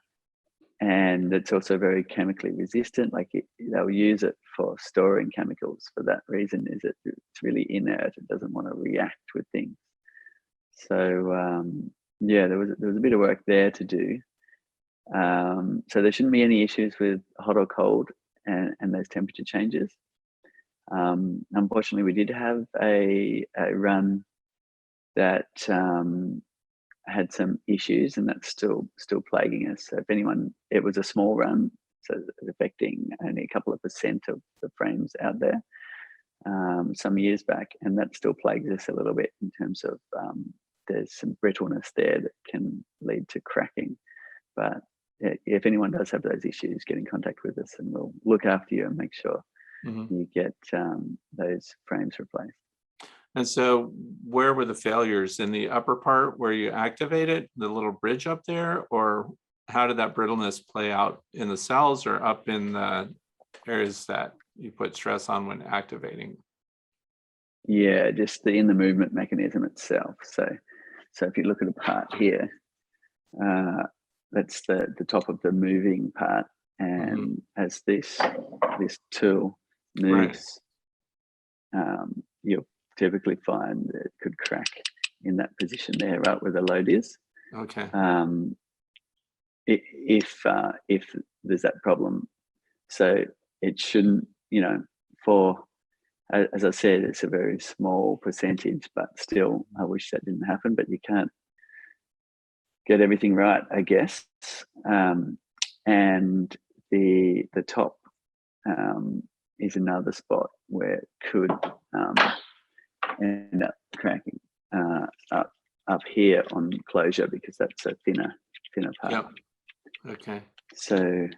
[SPEAKER 2] And it's also very chemically resistant. They'll use it for storing chemicals for that reason. Is it's really inert. It doesn't want to react with things. So there was a bit of work there to do. So there shouldn't be any issues with hot or cold and those temperature changes. Unfortunately, we did have a run that had some issues, and that's still plaguing us. So if anyone, it was a small run, so it's affecting only a couple of percent of the frames out there some years back, and that still plagues us a little bit in terms of there's some brittleness there that can lead to cracking. But if anyone does have those issues, get in contact with us, and we'll look after you and make sure
[SPEAKER 1] Mhm.
[SPEAKER 2] you get those frames replaced.
[SPEAKER 1] And so where were the failures? In the upper part where you activate it, the little bridge up there? Or how did that brittleness play out in the cells or up in the areas that you put stress on when activating?
[SPEAKER 2] Yeah, just in the movement mechanism itself. So if you look at a part here, that's the top of the moving part,
[SPEAKER 1] Mhm.
[SPEAKER 2] and as this tool
[SPEAKER 1] Right.
[SPEAKER 2] moves, you'll typically find that it could crack in that position there, right where the load is.
[SPEAKER 1] Okay.
[SPEAKER 2] If there's that problem, so it shouldn't, for, as I said, it's a very small percentage, but still, I wish that didn't happen. But you can't get everything right, I guess. And the top is another spot where it could end up cracking up here on closure, because that's a thinner part.
[SPEAKER 1] Yep. Okay.
[SPEAKER 2] So,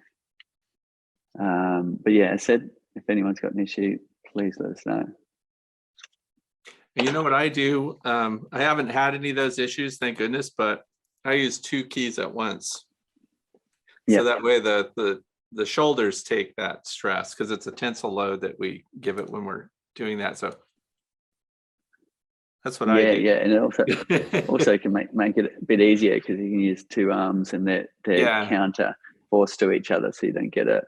[SPEAKER 2] but yeah, I said, if anyone's got an issue, please let us know.
[SPEAKER 1] And you know what I do? I haven't had any of those issues, thank goodness, but I use 2 keys at once.
[SPEAKER 2] Yep.
[SPEAKER 1] So that way the shoulders take that stress, because it's a tensile load that we give it when we're doing that. So that's what I do.
[SPEAKER 2] Yeah, and it also can make it a bit easier, because you can use 2 arms, and they're
[SPEAKER 1] Yeah.
[SPEAKER 2] counter force to each other, so you don't get a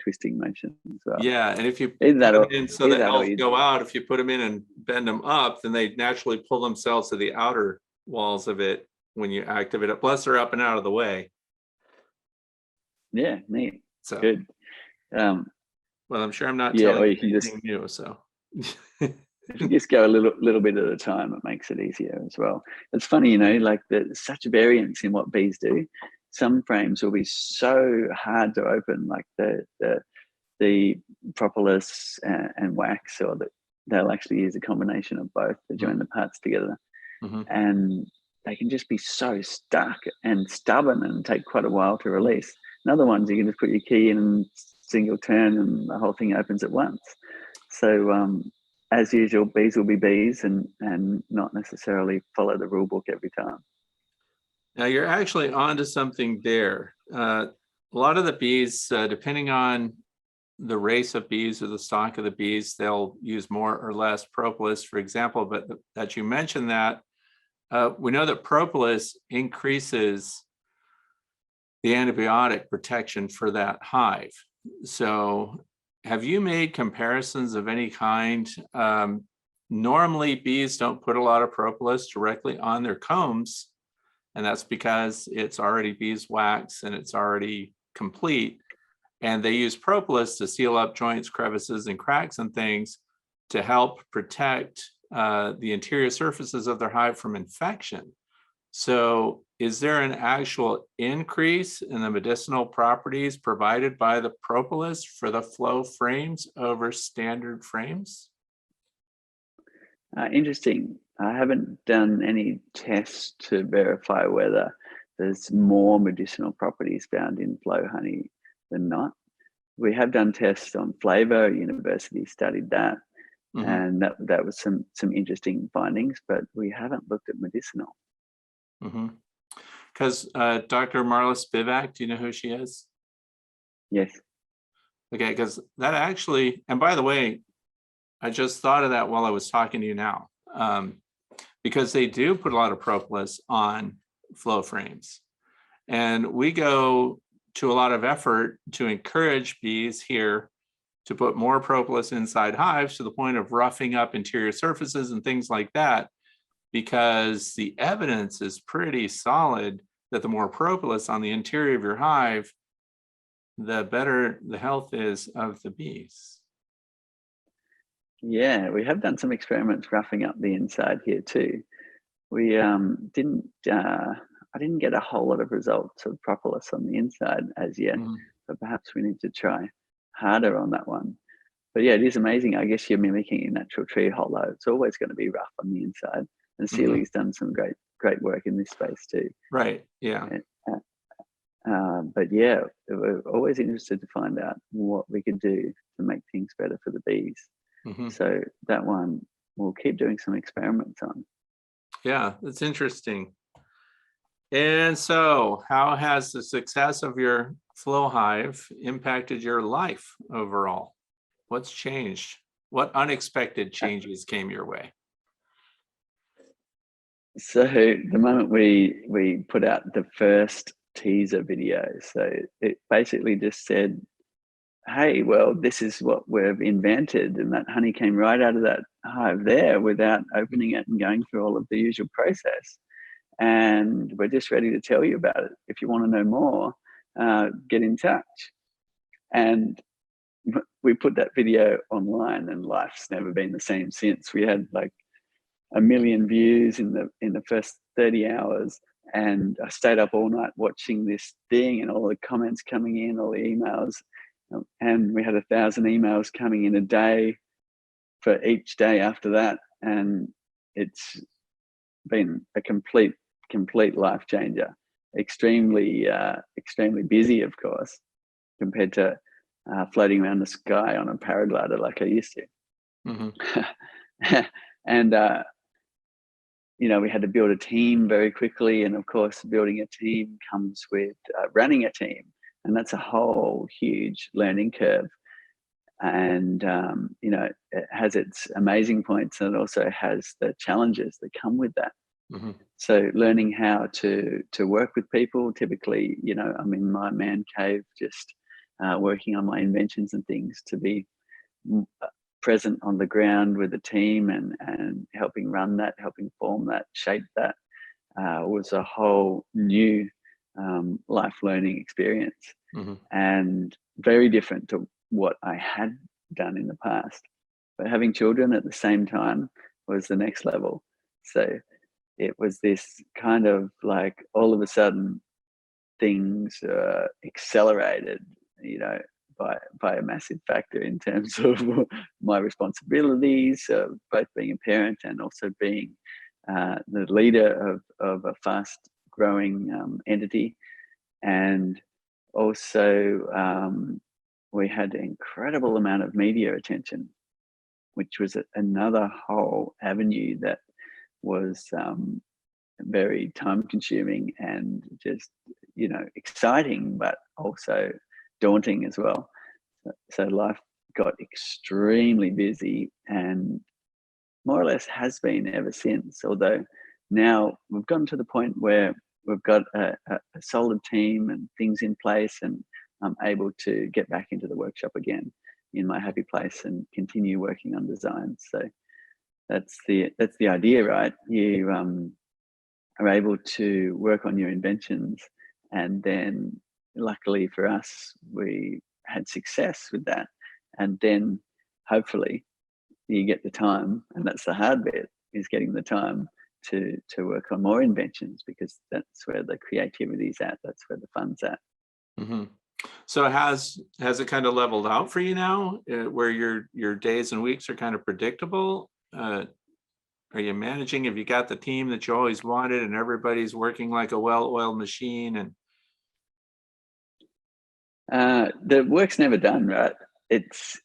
[SPEAKER 2] twisting motion as well.
[SPEAKER 1] Yeah, and if you
[SPEAKER 2] Either
[SPEAKER 1] put
[SPEAKER 2] that
[SPEAKER 1] them
[SPEAKER 2] or
[SPEAKER 1] in so
[SPEAKER 2] either
[SPEAKER 1] the
[SPEAKER 2] that or
[SPEAKER 1] elves
[SPEAKER 2] you,
[SPEAKER 1] go out, if you put them in and bend them up, then they naturally pull themselves to the outer walls of it when you activate it. Plus, they're up and out of the way.
[SPEAKER 2] yeah, neat,
[SPEAKER 1] So,
[SPEAKER 2] good.
[SPEAKER 1] well, I'm sure I'm not
[SPEAKER 2] Yeah,
[SPEAKER 1] telling
[SPEAKER 2] or
[SPEAKER 1] you
[SPEAKER 2] you can just
[SPEAKER 1] anything new. So,
[SPEAKER 2] if you just go a little bit at a time, it makes it easier as well. It's funny, you know, like there's such variance in what bees do. Some frames will be so hard to open, like the propolis and wax, or that they'll actually use a combination of both to join the parts together, and they can just be so stuck and stubborn and take quite a while to release. And other ones, you can just put your key in and single turn and the whole thing opens at once. So as usual, bees will be bees and not necessarily follow the rule book every time.
[SPEAKER 1] now you're actually onto something there. A lot of the bees, depending on the race of bees or the stock of the bees, they'll use more or less propolis, for example. But that you mentioned that, we know that propolis increases the antibiotic protection for that hive. So have you made comparisons of any kind? Normally, bees don't put a lot of propolis directly on their combs, and that's because it's already beeswax and it's already complete. And they use propolis to seal up joints, crevices, and cracks and things to help protect the interior surfaces of their hive from infection. So is there an actual increase in the medicinal properties provided by the propolis for the flow frames over standard frames?
[SPEAKER 2] Interesting. I haven't done any tests to verify whether there's more medicinal properties found in flow honey than not. We have done tests on flavor. University studied that, and that was some interesting findings. But we haven't looked at medicinal.
[SPEAKER 1] Because Dr. Marla Spivak, do you know who she is?
[SPEAKER 2] Yes.
[SPEAKER 1] Okay, because that actually, and by the way, I just thought of that while I was talking to you now, because they do put a lot of propolis on flow frames. And we go to a lot of effort to encourage bees here to put more propolis inside hives to the point of roughing up interior surfaces and things like that, because the evidence is pretty solid that the more propolis on the interior of your hive, the better the health is of the bees.
[SPEAKER 2] Yeah, we have done some experiments roughing up the inside here too. We didn't. I didn't get a whole lot of results of propolis on the inside as yet, but perhaps we need to try harder on that one. But yeah, it is amazing. I guess you're mimicking a natural tree hollow. It's always going to be rough on the inside. And Sealy's done some great work in this space too.
[SPEAKER 1] Right. Yeah.
[SPEAKER 2] But yeah, we're always interested to find out what we could do to make things better for the bees. So that one we'll keep doing some experiments on.
[SPEAKER 1] Yeah, that's interesting. And so how has the success of your flow hive impacted your life overall? What's changed? What unexpected changes came your way?
[SPEAKER 2] So the moment we put out the first teaser video, so it basically just said, hey, well, this is what we've invented, and that honey came right out of that hive there without opening it and going through all of the usual process. And we're just ready to tell you about it. If you want to know more, get in touch. And we put that video online, and life's never been the same since. We had like 1 million views in the first 30 hours, and I stayed up all night watching this thing and all the comments coming in, all the emails, and we had 1,000 emails coming in a day for each day after that, and it's been a complete life changer. Extremely busy, of course, compared to floating around the sky on a paraglider like I used to. And we had to build a team very quickly, and of course building a team comes with running a team, and that's a whole huge learning curve. And it has its amazing points, and it also has the challenges that come with that.
[SPEAKER 1] Mhm.
[SPEAKER 2] So learning how to work with people. Typically, you know, I'm in my man cave, just working on my inventions and things, to be present on the ground with the team and helping run that, helping form that, shape that, was a whole new life learning experience,
[SPEAKER 1] Mhm.
[SPEAKER 2] and very different to what I had done in the past. But having children at the same time was the next level. So it was this kind of like, all of a sudden things accelerated, you know, by a massive factor in terms of my responsibilities of both being a parent and also being the leader of a fast growing entity. And also we had an incredible amount of media attention, which was another whole avenue that was very time consuming and just, you know, exciting, but also daunting as well. So life got extremely busy, and more or less has been ever since. Although now we've gotten to the point where we've got a solid team and things in place, and I'm able to get back into the workshop again in my happy place and continue working on designs. So that's the idea, right? You are able to work on your inventions, and then luckily for us, we had success with that, and then hopefully you get the time, and that's the hard bit, is getting the time to work on more inventions, because that's where the creativity's at, that's where the fun's at.
[SPEAKER 1] Mhm. So has it kind of leveled out for you now, where your days and weeks are kind of predictable? Are you managing? Have you got the team that you always wanted, and everybody's working like a well-oiled machine? And
[SPEAKER 2] The work's never done, right? It's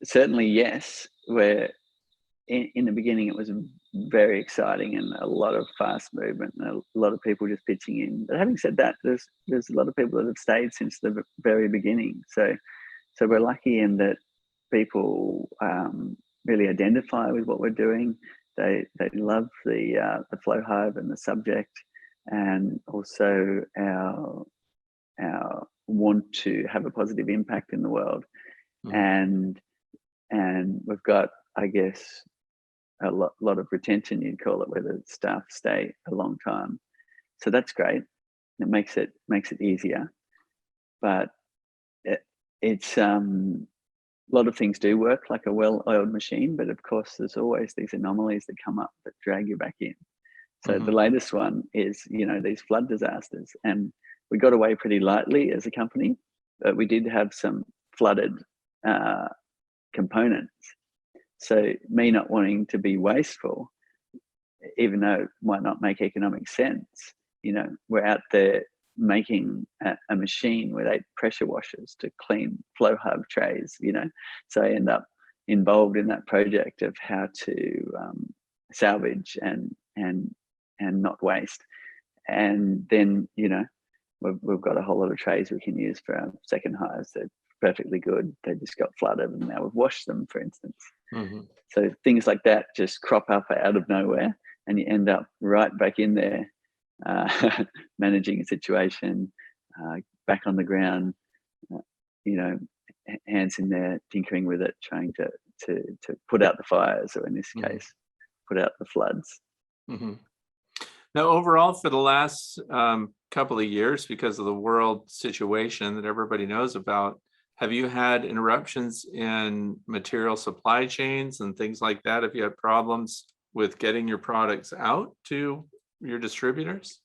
[SPEAKER 2] certainly, yes, where in the beginning it was very exciting and a lot of fast movement and a lot of people just pitching in. But having said that, there's a lot of people that have stayed since the very beginning. So we're lucky in that people really identify with what we're doing. They love the flow hive and the subject, and also our want to have a positive impact in the world.
[SPEAKER 1] Mhm.
[SPEAKER 2] And we've got, I guess, a lot of retention, you'd call it, where the staff stay a long time. So that's great. It makes it easier. But it, it's a lot of things do work like a well-oiled machine, but of course there's always these anomalies that come up that drag you back in. So the
[SPEAKER 1] Mhm.
[SPEAKER 2] latest one is, you know, these flood disasters, and we got away pretty lightly as a company, but we did have some flooded uh, components. So me not wanting to be wasteful, even though it might not make economic sense, you know, we're out there making a machine with 8 pressure washers to clean flow hub trays, you know. So I end up involved in that project of how to salvage and not waste. And then, you know, we've got a whole lot of trays we can use for our second hives. They're perfectly good. They just got flooded and now we've washed them, for instance.
[SPEAKER 1] Mhm.
[SPEAKER 2] So things like that just crop up out of nowhere, and you end up right back in there, managing a situation, back on the ground, uh, you know, hands in there, tinkering with it, trying to put out the fires, or in this
[SPEAKER 1] Mhm.
[SPEAKER 2] case, put out the floods.
[SPEAKER 1] Mhm. Now, overall, for the last couple of years, because of the world situation that everybody knows about, have you had interruptions in material supply chains and things like that? Have you had problems with getting your products out to your distributors?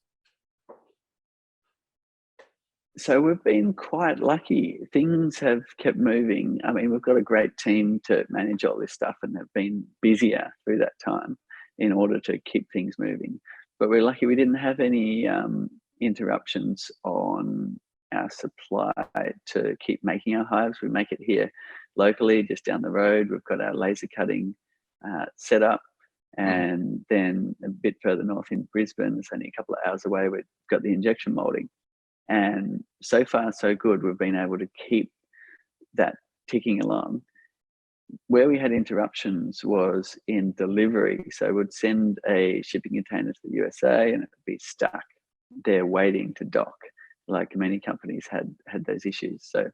[SPEAKER 2] So we've been quite lucky. Things have kept moving. I mean, we've got a great team to manage all this stuff, and they've been busier through that time in order to keep things moving. But we're lucky we didn't have any interruptions on our supply to keep making our hives. We make it here locally, just down the road. We've got our laser cutting set up.
[SPEAKER 1] Mhm.
[SPEAKER 2] And then a bit further north in Brisbane, it's only a couple of hours away, we've got the injection molding. And so far, so good. We've been able to keep that ticking along. where we had interruptions was in delivery. So we'd send a shipping container to the USA and it would be stuck there waiting to dock. Like many companies had those issues. So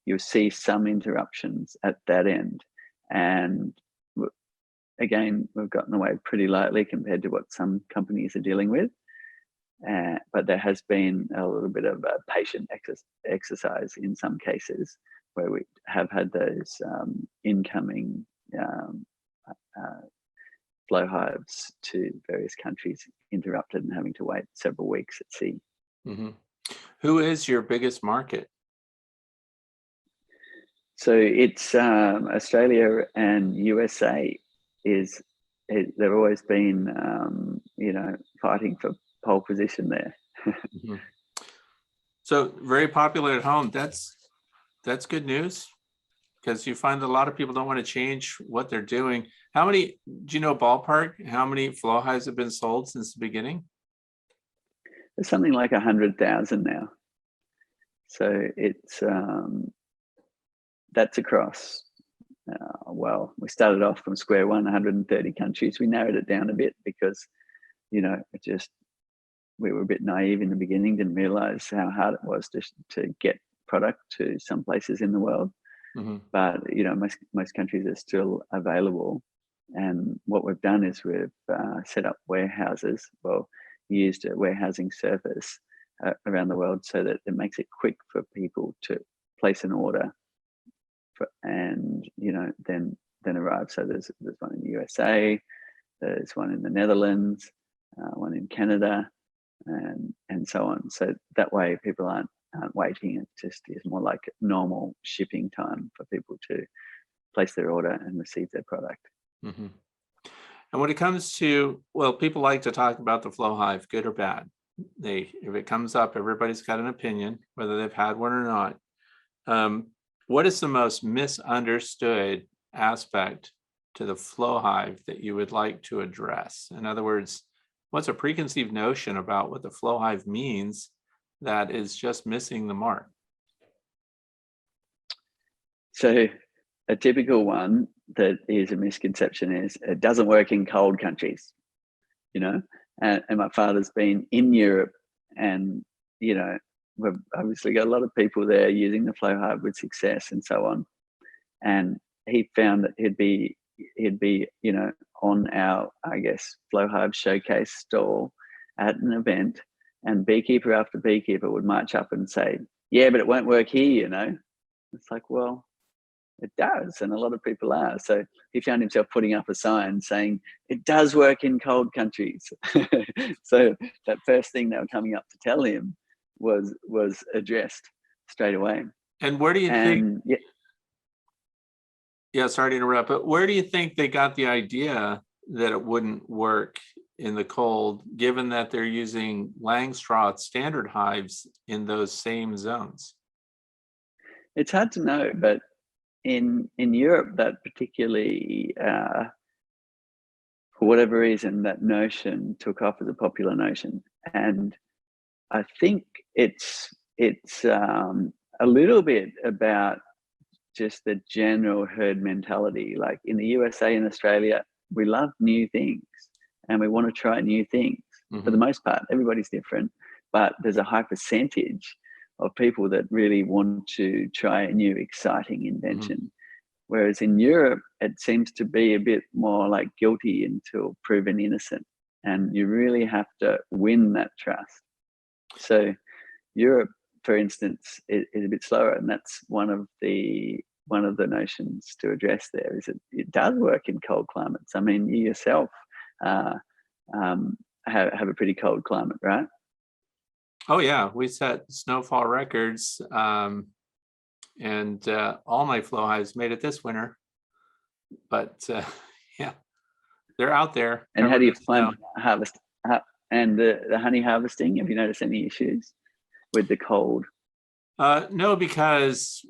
[SPEAKER 2] you'll see some interruptions at that end. And again, we've gotten away pretty lightly compared to what some companies are dealing with. But there has been a little bit of a patient exercise in some cases where we have had those incoming flow hives to various countries interrupted and having to wait several weeks at sea.
[SPEAKER 1] Mm-hmm. Who is your biggest market?
[SPEAKER 2] So it's Australia and USA. They've always been, fighting for pole position there.
[SPEAKER 1] Mm-hmm. So very popular at home. That's good news, because you find that a lot of people don't want to change what they're doing. How many, do you know ballpark, how many flow hives have been sold since the beginning?
[SPEAKER 2] There's something like 100,000 now. So it's, that's across, we started off from square one, 130 countries. We narrowed it down a bit because, we were a bit naive in the beginning, didn't realize how hard it was to get product to some places in the world.
[SPEAKER 1] Mm-hmm.
[SPEAKER 2] But most countries are still available, and what we've done is we've set up warehouses. Used a warehousing service around the world so that it makes it quick for people to place an order and then arrive. So there's one in the USA, there's one in the Netherlands, one in Canada, and so on. So that way people aren't waiting. It just is more like normal shipping time for people to place their order and receive their product.
[SPEAKER 1] Mm-hmm. And when it comes to, people like to talk about the flow hive, good or bad. If it comes up, everybody's got an opinion, whether they've had one or not. What is the most misunderstood aspect to the flow hive that you would like to address? In other words, what's a preconceived notion about what the flow hive means that is just missing the mark?
[SPEAKER 2] So a typical one that is a misconception is it doesn't work in cold countries, and my father's been in Europe, and we've obviously got a lot of people there using the flow hive with success and so on. And he found that he'd be on our, I guess, flow hive showcase stall at an event, and beekeeper after beekeeper would march up and say, "Yeah, but it won't work here." It's like, well, it does, and a lot of people are. So he found himself putting up a sign saying it does work in cold countries. So that first thing they were coming up to tell him was addressed straight away.
[SPEAKER 1] And where do you think? Yeah, sorry to interrupt, but where do you think they got the idea that it wouldn't work in the cold, given that they're using Langstroth standard hives in those same zones?
[SPEAKER 2] It's hard to know, but in Europe, that particularly, for whatever reason, that notion took off as a popular notion, and I think it's a little bit about just the general herd mentality. Like in the USA and Australia, we love new things and we want to try new things. Mm-hmm. For the most part, everybody's different, but there's a high percentage of people that really want to try a new exciting invention. Mm-hmm. Whereas in Europe, it seems to be a bit more like guilty until proven innocent. And you really have to win that trust. So Europe, for instance, is a bit slower, and that's one of the notions to address there. Is it does work in cold climates. I mean, you yourself have a pretty cold climate, right?
[SPEAKER 1] Oh yeah, we set snowfall records, and all my flow hives made it this winter. But yeah, they're out there.
[SPEAKER 2] And how do you find harvest and the honey harvesting? Have you noticed any issues with the cold?
[SPEAKER 1] No, because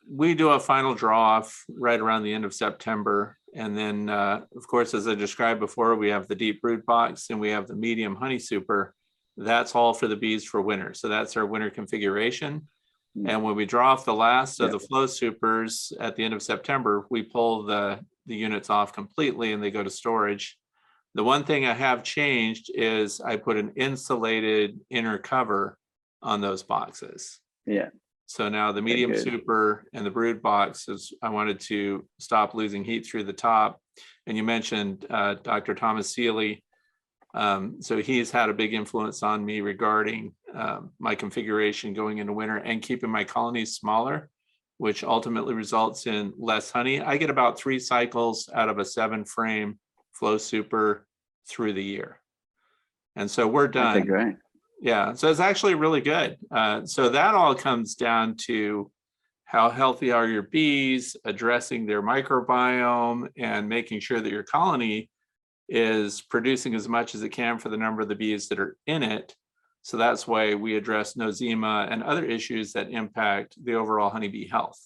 [SPEAKER 1] we do a final draw off right around the end of September. And then, of course, as I described before, we have the deep brood box and we have the medium honey super. That's all for the bees for winter. So that's our winter configuration. And when we draw off the last of
[SPEAKER 2] Yeah.
[SPEAKER 1] the flow supers at the end of September, we pull the units off completely and they go to storage. The one thing I have changed is I put an insulated inner cover on those boxes.
[SPEAKER 2] Yeah.
[SPEAKER 1] So now the medium
[SPEAKER 2] good.
[SPEAKER 1] super and the brood boxes, I wanted to stop losing heat through the top. And you mentioned Dr. Thomas Seeley. So he's had a big influence on me regarding my configuration going into winter and keeping my colonies smaller, which ultimately results in less honey. I get about 3 cycles out of a 7-frame flow super through the year. And so we're done.
[SPEAKER 2] Okay, great.
[SPEAKER 1] Yeah, so it's actually really good. So that all comes down to how healthy are your bees, addressing their microbiome, and making sure that your colony is producing as much as it can for the number of the bees that are in it. So that's why we address nosema and other issues that impact the overall honeybee health.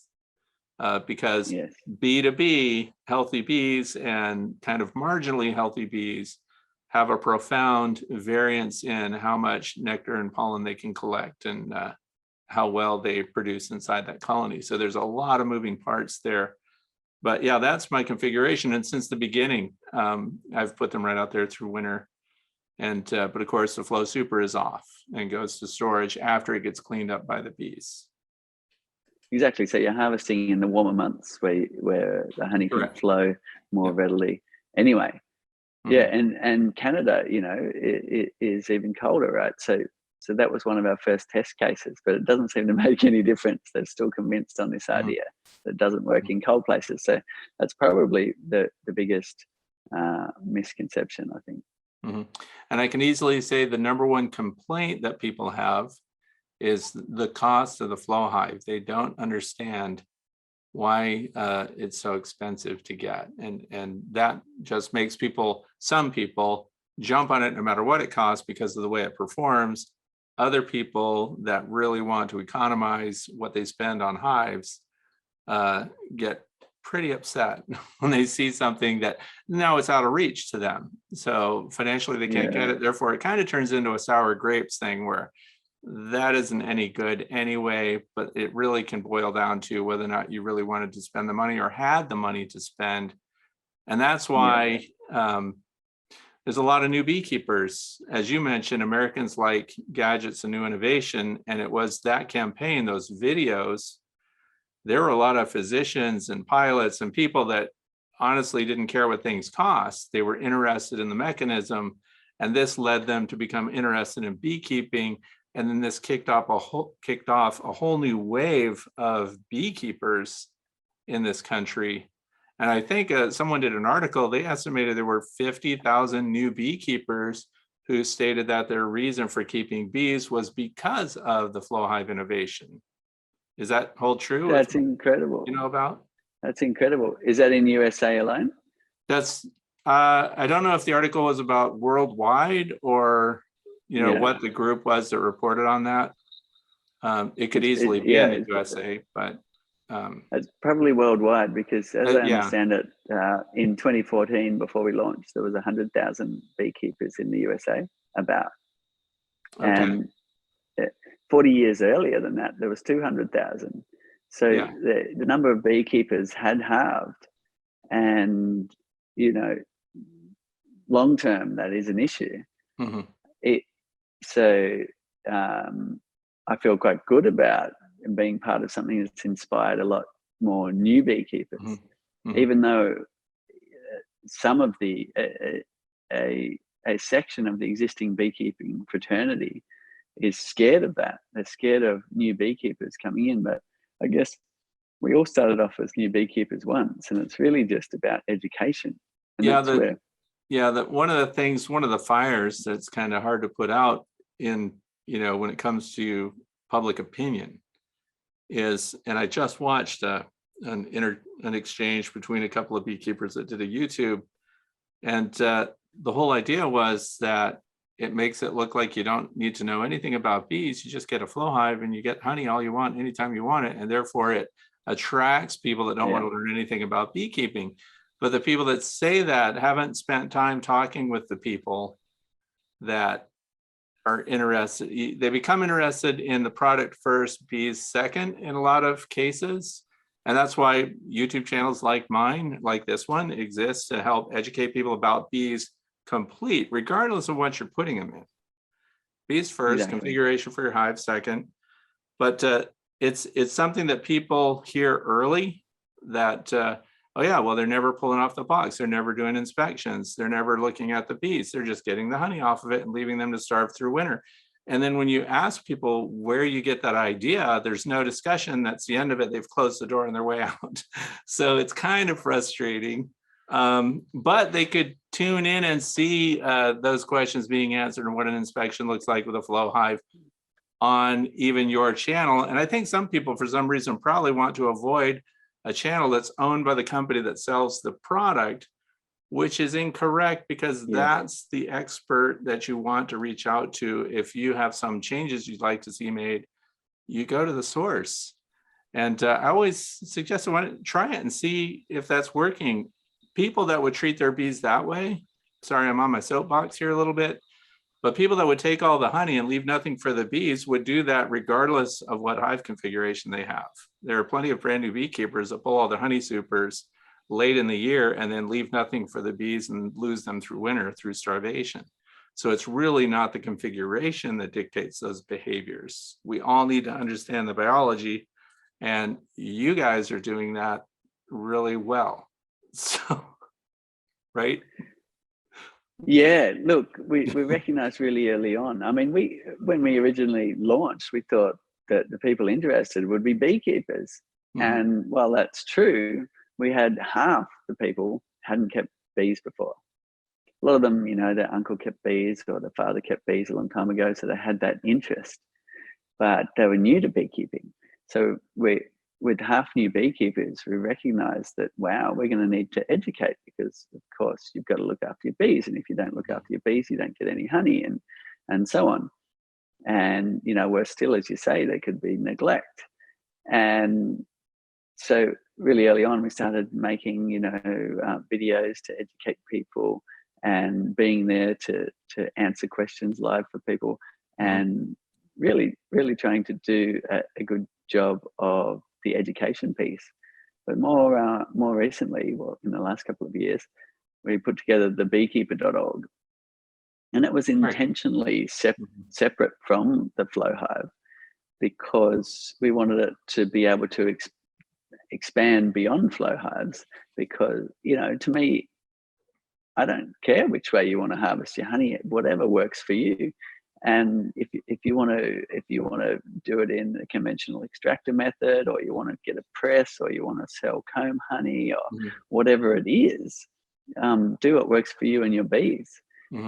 [SPEAKER 1] Because
[SPEAKER 2] Yes.
[SPEAKER 1] bee to bee, healthy bees and kind of marginally healthy bees have a profound variance in how much nectar and pollen they can collect and how well they produce inside that colony. So there's a lot of moving parts there. But yeah, that's my configuration. And since the beginning, I've put them right out there through winter. And but of course, the flow super is off and goes to storage after it gets cleaned up by the bees.
[SPEAKER 2] Exactly. So you're harvesting in the warmer months where the honey can
[SPEAKER 1] Correct.
[SPEAKER 2] flow more
[SPEAKER 1] Yep.
[SPEAKER 2] readily. Anyway,
[SPEAKER 1] Mhm.
[SPEAKER 2] yeah, and Canada, it is even colder, right? So that was one of our first test cases, but it doesn't seem to make any difference. They're still convinced on this
[SPEAKER 1] Mhm.
[SPEAKER 2] idea that it doesn't work in cold places. So that's probably the biggest misconception, I think.
[SPEAKER 1] Mhm. And I can easily say the number one complaint that people have is the cost of the flow hive. They don't understand why it's so expensive to get, and that just makes some people jump on it no matter what it costs because of the way it performs. Other people that really want to economize what they spend on hives get pretty upset when they see something that now it's out of reach to them. So financially they can't get
[SPEAKER 2] Yeah.
[SPEAKER 1] it. Therefore, it kind of turns into a sour grapes thing where that isn't any good anyway, but it really can boil down to whether or not you really wanted to spend the money or had the money to spend. And that's why there's a lot of new beekeepers. As you mentioned, Americans like gadgets and new innovation. And it was that campaign, those videos, there were a lot of physicians and pilots and people that honestly didn't care what things cost. They were interested in the mechanism. And this led them to become interested in beekeeping. And then this kicked off a whole new wave of beekeepers in this country. And I think someone did an article, they estimated there were 50,000 new beekeepers who stated that their reason for keeping bees was because of the flow hive innovation. Is that hold true?
[SPEAKER 2] That's incredible.
[SPEAKER 1] You know about?
[SPEAKER 2] That's incredible. Is that in USA alone?
[SPEAKER 1] That's I don't know if the article was about worldwide or what the group was that reported on that. It could easily be in the USA, but
[SPEAKER 2] it's probably worldwide because, as I
[SPEAKER 1] yeah.
[SPEAKER 2] understand it, in 2014, before we launched, there was 100,000 beekeepers in the USA, about.
[SPEAKER 1] Okay.
[SPEAKER 2] And 40 years earlier than that, there was 200,000. So
[SPEAKER 1] Yeah.
[SPEAKER 2] the number of beekeepers had halved, and long term that is an issue.
[SPEAKER 1] Mhm.
[SPEAKER 2] I feel quite good about being part of something that's inspired a lot more new beekeepers,
[SPEAKER 1] Mhm. Mhm.
[SPEAKER 2] even though some of the a section of the existing beekeeping fraternity is scared of that. They're scared of new beekeepers coming in, but I guess we all started off as new beekeepers once, and it's really just about education. And
[SPEAKER 1] Yeah, that one of the fires that's kind of hard to put out in, when it comes to public opinion is, and I just watched an exchange between a couple of beekeepers that did a YouTube, and the whole idea was that it makes it look like you don't need to know anything about bees. You just get a flow hive and you get honey all you want anytime you want it, and therefore it attracts people that don't want to learn anything about beekeeping. But the people that say that haven't spent time talking with the people that are interested. They become interested in the product first, bees second in a lot of cases. And that's why YouTube channels like mine, like this one, exist to help educate people about bees complete, regardless of what you're putting them in. Bees first,
[SPEAKER 2] Exactly.
[SPEAKER 1] configuration for your hive second. But it's something that people hear early that, oh yeah, well, they're never pulling off the box. They're never doing inspections. They're never looking at the bees. They're just getting the honey off of it and leaving them to starve through winter. And then when you ask people where you get that idea, there's no discussion. That's the end of it. They've closed the door on their way out. So it's kind of frustrating. But they could tune in and see those questions being answered and what an inspection looks like with a flow hive on even your channel. And I think some people, for some reason, probably want to avoid a channel that's owned by the company that sells the product, which is incorrect, because that's the expert that you want to reach out to. If you have some changes you'd like to see made, you go to the source. And I always suggest try it and see if that's working. People that would treat their bees that way, sorry, I'm on my soapbox here a little bit, but people that would take all the honey and leave nothing for the bees would do that regardless of what hive configuration they have. There are plenty of brand new beekeepers that pull all their honey supers late in the year and then leave nothing for the bees and lose them through winter through starvation. So it's really not the configuration that dictates those behaviors. We all need to understand the biology, and you guys are doing that really well. So, right?
[SPEAKER 2] Yeah, look, we recognized really early on. I mean, when we originally launched, we thought that the people interested would be beekeepers. And while that's true, we had half the people hadn't kept bees before. A lot of them, their uncle kept bees or their father kept bees a long time ago, so they had that interest, but they were new to beekeeping. So with half new beekeepers, we recognized that, wow, we're going to need to educate, because of course you've got to look after your bees. And if you don't look after your bees, you don't get any honey, and so on. And, we're still, as you say, there could be neglect. And so really early on, we started making, videos to educate people and being there to answer questions live for people, and really, really trying to do a good job of the education piece. But more recently, well, in the last couple of years, we put together the beekeeper.org, and it was intentionally separate from the Flow Hive, because we wanted it to be able to expand beyond flow hives. Because, to me, I don't care which way you want to harvest your honey, whatever works for you. And if you want to do it in the conventional extractor method, or you want to get a press, or you want to sell comb honey, or whatever it is, do what works for you and your bees.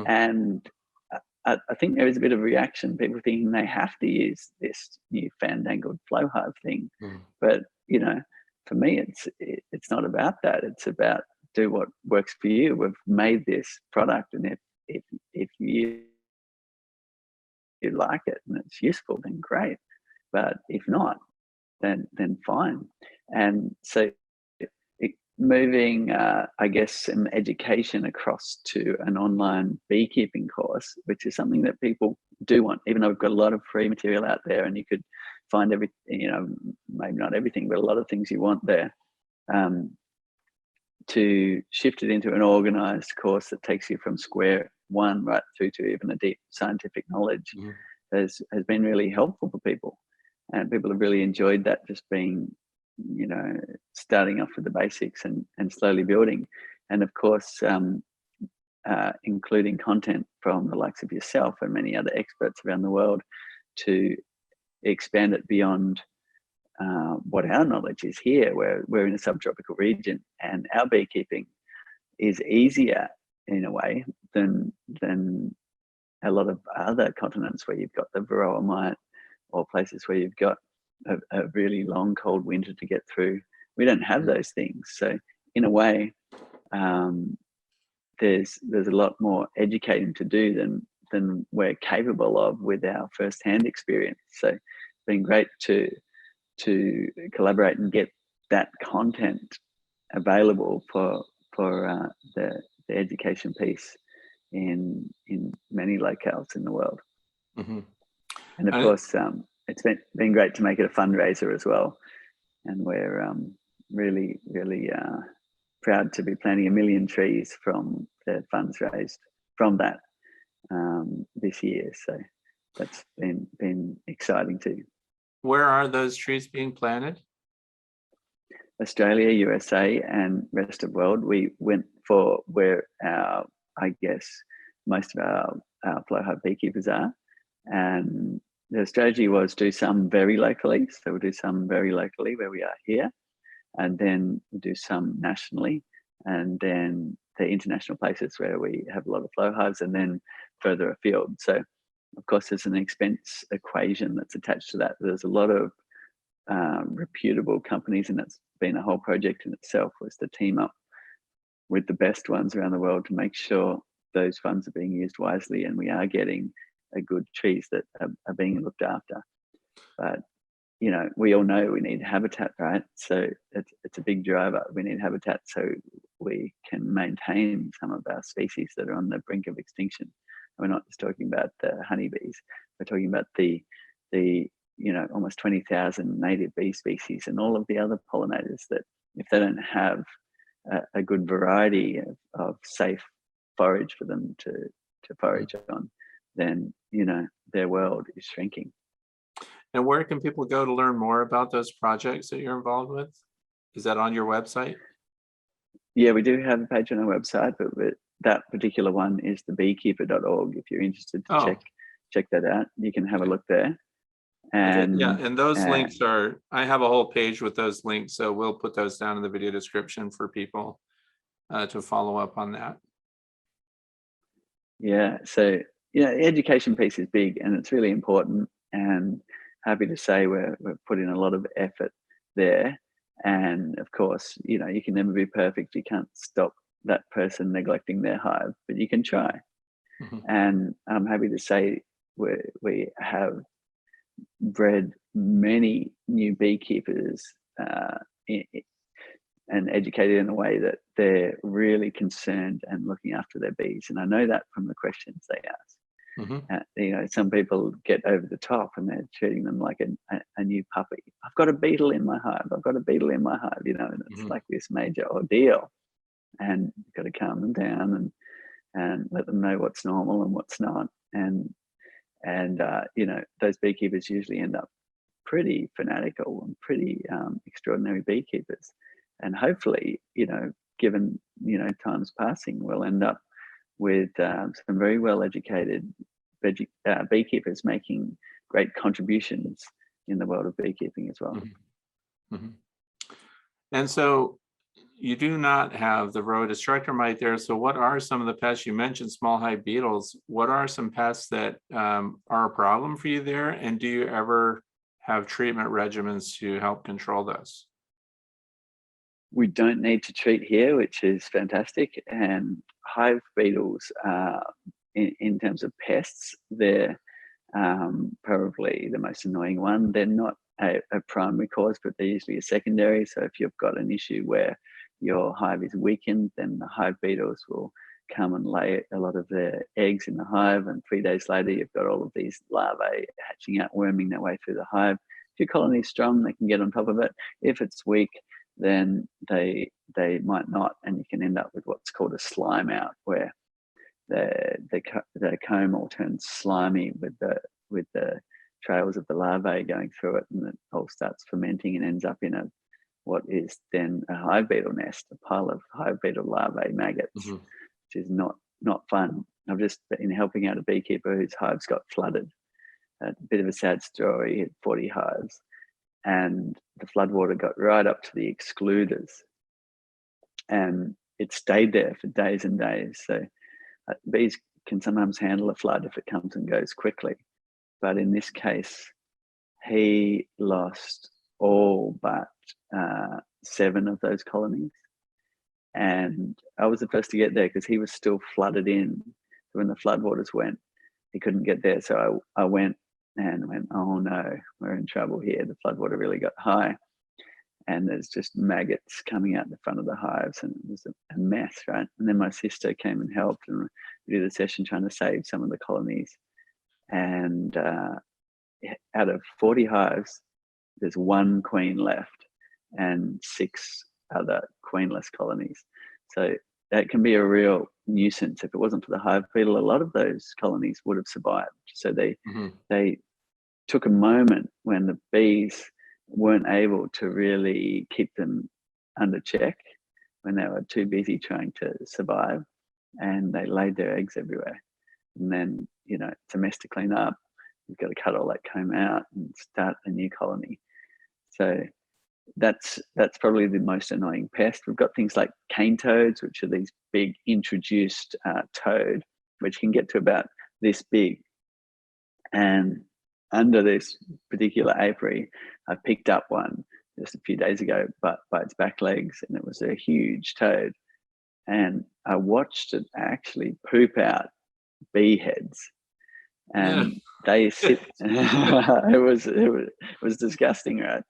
[SPEAKER 2] And I think there is a bit of reaction, people thinking they have to use this new fandangled flow hive thing. But for me, it's not about that. It's about do what works for you. We've made this product, and if you like it and it's useful, then great. But if not, then fine. And so moving, I guess, some education across to an online beekeeping course, which is something that people do want, even though we've got a lot of free material out there, and you could find everything, maybe not everything, but a lot of things you want there. To shift it into an organized course that takes you from square one right through to even a deep scientific knowledge has been really helpful for people. And people have really enjoyed that, just being, starting off with the basics and slowly building. And of course, including content from the likes of yourself and many other experts around the world to expand it beyond what our knowledge is here. We're in a subtropical region, and our beekeeping is easier in a way than a lot of other continents where you've got the varroa mite, or places where you've got a really long cold winter to get through. We don't have those things. So in a way, there's a lot more educating to do than we're capable of with our first-hand experience. So it's been great to collaborate and get that content available for the education piece in many locales in the world.
[SPEAKER 1] Mhm.
[SPEAKER 2] And of
[SPEAKER 1] And
[SPEAKER 2] course, it's been great to make it a fundraiser as well. And we're really, really proud to be planting 1,000,000 trees from the funds raised from that this year. So that's been exciting too.
[SPEAKER 1] where are those trees being planted?
[SPEAKER 2] Australia, USA, and rest of world. We went for where I guess, most of our flow hive beekeepers are, and the strategy was do some very locally. So we'll do some very locally where we are here, and then we'll do some nationally, and then the international places where we have a lot of flow hives, and then further afield. So of course, there's an expense equation that's attached to that. There's a lot of reputable companies, and it's been a whole project in itself, was to team up with the best ones around the world to make sure those funds are being used wisely and we are getting a good trees that are being looked after. But we all know we need habitat, right? So it's a big driver. We need habitat so we can maintain some of our species that are on the brink of extinction. We're not just talking about the honeybees. We're talking about the almost 20,000 native bee species and all of the other pollinators that, if they don't have a good variety of safe forage for them to forage on, then their world is shrinking.
[SPEAKER 1] And where can people go to learn more about those projects that you're involved with? Is that on your website?
[SPEAKER 2] Yeah, we do have a page on our website, but that particular one is thebeekeeper.org. If you're interested to check that out, you can have a look there. And
[SPEAKER 1] yeah, and those links are, I have a whole page with those links, so we'll put those down in the video description for people to follow up on that.
[SPEAKER 2] Yeah, so the education piece is big and it's really important, and happy to say we're putting a lot of effort there. And of course, you can never be perfect. You can't stop that person neglecting their hive, but you can try.
[SPEAKER 1] Mhm.
[SPEAKER 2] And I'm happy to say we have bred many new beekeepers and educated in a way that they're really concerned and looking after their bees. And I know that from the questions they ask.
[SPEAKER 1] Mhm.
[SPEAKER 2] Some people get over the top and they're treating them like a new puppy. I've got a beetle in my hive. I've got a beetle in my hive, and it's
[SPEAKER 1] Mhm.
[SPEAKER 2] like this major ordeal. And you've got to calm them down and let them know what's normal and what's not. And those beekeepers usually end up pretty fanatical and pretty extraordinary beekeepers. And hopefully, given time's passing, we'll end up with some very well-educated beekeepers making great contributions in the world of beekeeping as well.
[SPEAKER 1] Mhm. Mhm. And so you do not have the varroa destructor mite there. So what are some of the pests? You mentioned small hive beetles. What are some pests that are a problem for you there? And do you ever have treatment regimens to help control those?
[SPEAKER 2] We don't need to treat here, which is fantastic. And hive beetles, in terms of pests, they're probably the most annoying one. They're not a primary cause, but they're usually a secondary. So if you've got an issue where your hive is weakened, then the hive beetles will come and lay a lot of their eggs in the hive, and 3 days later you've got all of these larvae hatching out, worming their way through the hive. If your colony is strong, they can get on top of it. If it's weak, then they might not, and you can end up with what's called a slime out, where the comb all turns slimy with the trails of the larvae going through it, and it all starts fermenting and ends up in what is then a hive beetle nest, a pile of hive beetle larvae maggots,
[SPEAKER 1] Mhm.
[SPEAKER 2] which is not fun. I've just been helping out a beekeeper whose hives got flooded. A bit of a sad story. He had 40 hives, and the floodwater got right up to the excluders, and it stayed there for days and days. So bees can sometimes handle a flood if it comes and goes quickly. But in this case, he lost all but 7 of those colonies. And I was the first to get there because he was still flooded in. When the floodwaters went, he couldn't get there. So I went, oh no, we're in trouble here. The floodwater really got high. And there's just maggots coming out the front of the hives, and it was a mess, right? And then my sister came and helped, and we did a session trying to save some of the colonies. and out of 40 hives, there's one queen left and 6 other queenless colonies. So that can be a real nuisance. If it wasn't for the hive beetle, a lot of those colonies would have survived. So they took a moment when the bees weren't able to really keep them under check, when they were too busy trying to survive, and they laid their eggs everywhere. And then, it's a mess to clean up. You've got to cut all that comb out and start a new colony. So that's probably the most annoying pest. We've got things like cane toads, which are these big introduced toad, which can get to about this big. And under this particular apiary, I picked up one just a few days ago, but by its back legs, and it was a huge toad. And I watched it actually poop out bee heads, and they sit. it was disgusting, right?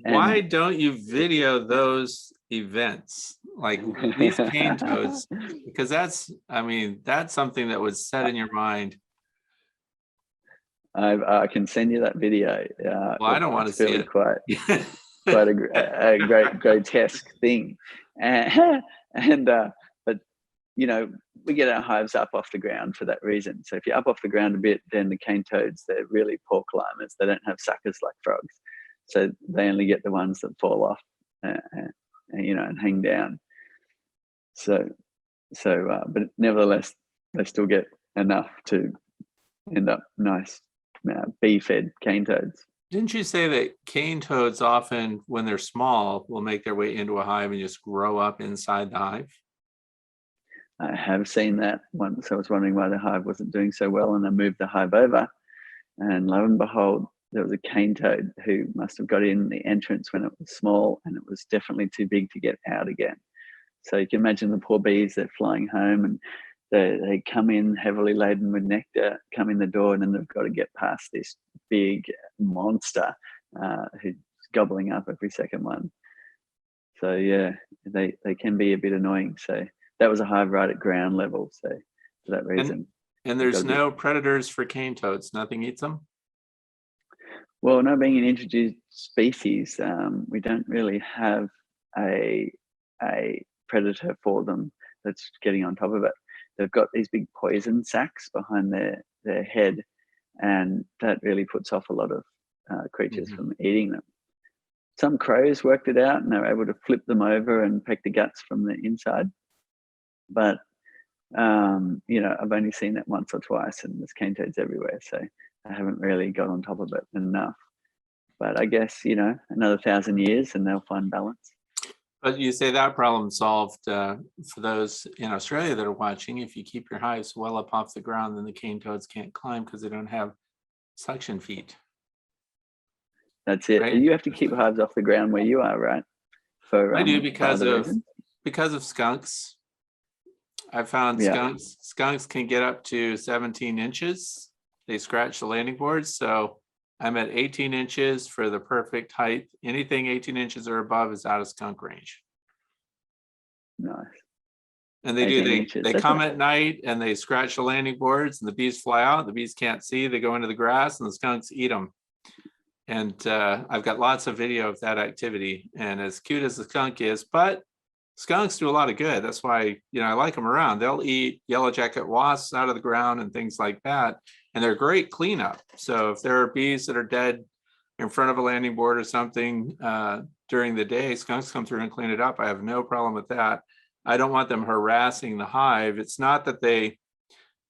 [SPEAKER 1] Why don't you video those events, like these cane toads? Because that's something that would set in your mind.
[SPEAKER 2] I can send you that video.
[SPEAKER 1] Well, I don't want to see it.
[SPEAKER 2] Quite a great grotesque thing, but we get our hives up off the ground for that reason. So if you're up off the ground a bit, then the cane toads, they're really poor climbers. They don't have suckers like frogs, so they only get the ones that fall off, and hang down. But nevertheless, they still get enough to end up nice bee-fed cane toads.
[SPEAKER 1] Didn't you say that cane toads often, when they're small, will make their way into a hive and just grow up inside the hive?
[SPEAKER 2] I have seen that once. I was wondering why the hive wasn't doing so well, and I moved the hive over, and lo and behold, there was a cane toad who must have got in the entrance when it was small, and it was definitely too big to get out again. So you can imagine the poor bees, they're flying home, and they come in heavily laden with nectar, come in the door, and then they've got to get past this big monster who's gobbling up every second one. So yeah, they can be a bit annoying. So that was a hive right at ground level. So for that reason.
[SPEAKER 1] And there's no predators for cane toads. Nothing eats them?
[SPEAKER 2] Well, not being an introduced species, we don't really have a predator for them that's getting on top of it. They've got these big poison sacs behind their head, and that really puts off a lot of creatures from eating them. Some crows worked it out, and they were able to flip them over and peck the guts from the inside. But I've only seen it once or twice, and there's cane toads everywhere, so I haven't really got on top of it enough. But I guess another 1,000 years, and they'll find balance.
[SPEAKER 1] But you say that problem solved for those in Australia that are watching. If you keep your hives well up off the ground, then the cane toads can't climb because they don't have suction feet.
[SPEAKER 2] That's it. Right? You have to keep hives off the ground where you are, right?
[SPEAKER 1] I do because of skunks. I found skunks can get up to 17 inches. They scratch the landing boards. So I'm at 18 inches for the perfect height. Anything 18 inches or above is out of skunk range.
[SPEAKER 2] Nice.
[SPEAKER 1] And they come at night and they scratch the landing boards, and the bees fly out. The bees can't see. They go into the grass, and the skunks eat them. And I've got lots of video of that activity. And as cute as the skunk is, but skunks do a lot of good. That's why I like them around. They'll eat yellow jacket wasps out of the ground and things like that. And they're great cleanup. So if there are bees that are dead in front of a landing board or something during the day, skunks come through and clean it up. I have no problem with that. I don't want them harassing the hive. It's not that they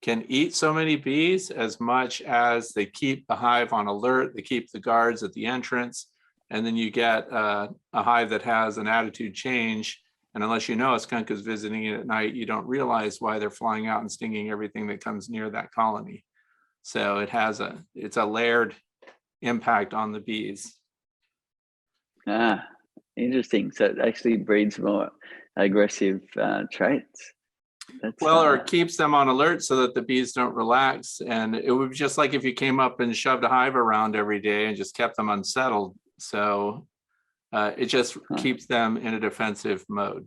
[SPEAKER 1] can eat so many bees as much as they keep the hive on alert. They keep the guards at the entrance. And then you get a hive that has an attitude change. And unless a skunk is visiting it at night, you don't realize why they're flying out and stinging everything that comes near that colony. So it's a layered impact on the bees.
[SPEAKER 2] Interesting. So it actually breeds more aggressive traits.
[SPEAKER 1] Or keeps them on alert so that the bees don't relax. And it would be just like if you came up and shoved a hive around every day and just kept them unsettled. So it just keeps them in a defensive mode.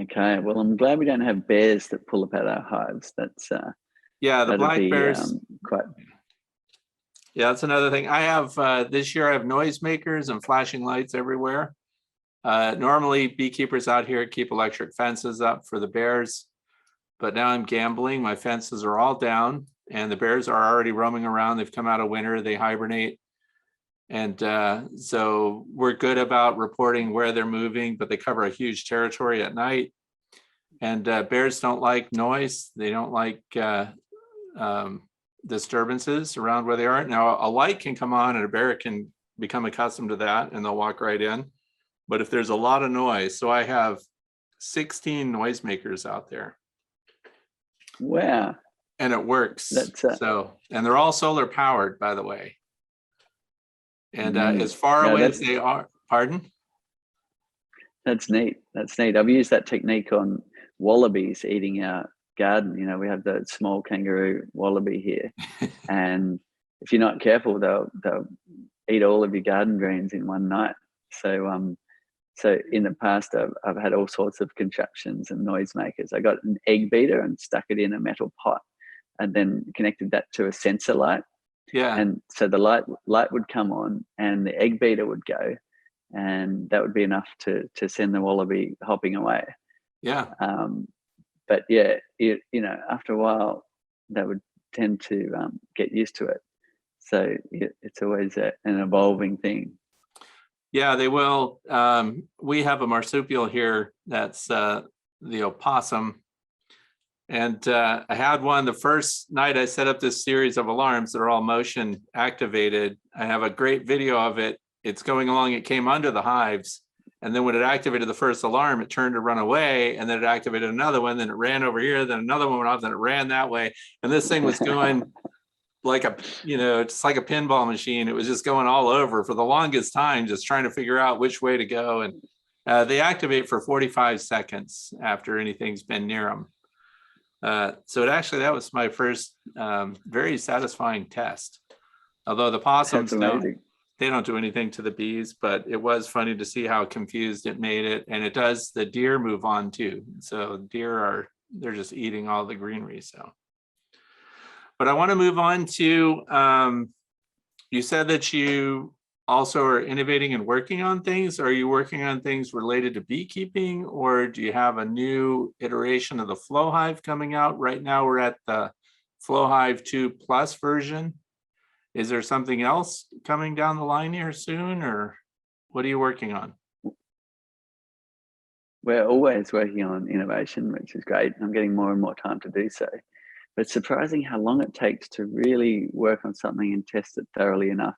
[SPEAKER 2] Okay. Well, I'm glad we don't have bears that pull up at our hives. That's
[SPEAKER 1] Yeah, the
[SPEAKER 2] That'd
[SPEAKER 1] black
[SPEAKER 2] be
[SPEAKER 1] bears.
[SPEAKER 2] quite.
[SPEAKER 1] Yeah, that's another thing. I have this year I have noisemakers and flashing lights everywhere. Normally beekeepers out here keep electric fences up for the bears, but now I'm gambling. My fences are all down and the bears are already roaming around. They've come out of winter, they hibernate. And so we're good about reporting where they're moving, but they cover a huge territory at night. And bears don't like noise. They don't like disturbances around where they are. Now, a light can come on and a bear can become accustomed to that and they'll walk right in. But if there's a lot of noise, so I have 16 noisemakers out there.
[SPEAKER 2] Wow.
[SPEAKER 1] And it works.
[SPEAKER 2] That's
[SPEAKER 1] so, and they're all solar powered, by the way. And as far
[SPEAKER 2] no,
[SPEAKER 1] away as they are, pardon?
[SPEAKER 2] That's neat. That's neat. I've used that technique on wallabies eating our garden. You know, we have the small kangaroo wallaby here, and if you're not careful, they'll eat all of your garden greens in one night. So so in the past, I've had all sorts of contraptions and noisemakers. I got an egg beater and stuck it in a metal pot, and then connected that to a sensor light.
[SPEAKER 1] Yeah.
[SPEAKER 2] And so the light would come on, and the egg beater would go, and that would be enough to send the wallaby hopping away.
[SPEAKER 1] Yeah.
[SPEAKER 2] But yeah, you know, after a while, they would tend to get used to it. So it's always an evolving thing.
[SPEAKER 1] Yeah, they will. We have a marsupial here that's the opossum. And I had one the first night I set up this series of alarms that are all motion activated. I have a great video of it. It's going along, it came under the hives. And then when it activated the first alarm, it turned to run away. And then it activated another one, then it ran over here, then another one went off, then it ran that way. And this thing was going like a, it's like a pinball machine. It was just going all over for the longest time, just trying to figure out which way to go. And they activate for 45 seconds after anything's been near them. So that was my first very satisfying test. Although the possums they don't do anything to the bees, but it was funny to see how confused it made it. And it does the deer move on too. So deer they're just eating all the greenery. So, but I want to move on to, you said that you also are innovating and working on things. Are you working on things related to beekeeping, or do you have a new iteration of the FlowHive coming out? Right now we're at the FlowHive 2 Plus version. Is there something else coming down the line here soon, or what are you working on?
[SPEAKER 2] We're always working on innovation, which is great. I'm getting more and more time to do so. But it's surprising how long it takes to really work on something and test it thoroughly enough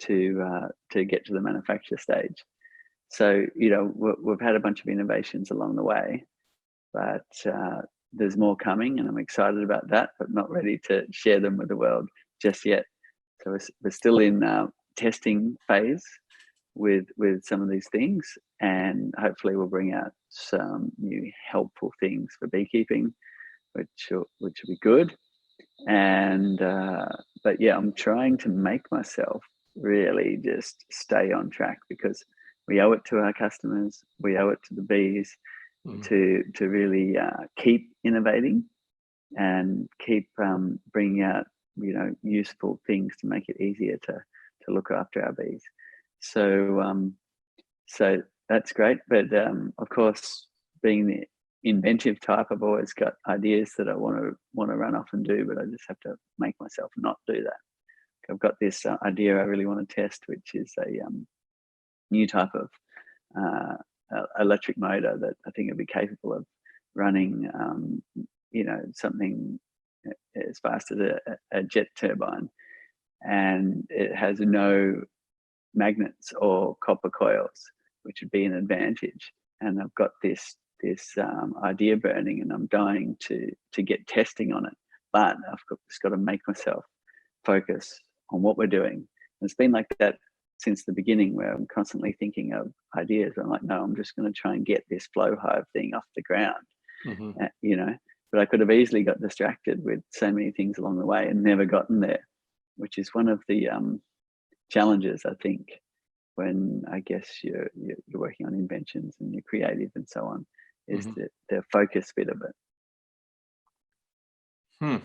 [SPEAKER 2] to get to the manufacture stage. So, we've had a bunch of innovations along the way, but there's more coming, and I'm excited about that, but not ready to share them with the world just yet. So we're still in testing phase with some of these things, and hopefully we'll bring out some new helpful things for beekeeping, which will be good. And but yeah, I'm trying to make myself really just stay on track, because we owe it to our customers, we owe it to the bees to really keep innovating and keep bringing out useful things to make it easier to look after our bees. So so that's great, but of course, being the inventive type, I've always got ideas that I want to run off and do, but I just have to make myself not do that. I've got this idea I really want to test, which is a new type of electric motor that I think would be capable of running something as fast as a jet turbine, and it has no magnets or copper coils, which would be an advantage. And I've got this idea burning, and I'm dying to get testing on it, but I've just got to make myself focus on what we're doing. And it's been like that since the beginning, where I'm constantly thinking of ideas. I'm like, no, I'm just going to try and get this FlowHive thing off the ground. But I could have easily got distracted with so many things along the way and never gotten there, which is one of the challenges, I think, when I guess you're working on inventions and you're creative and so on, is the focus bit of it.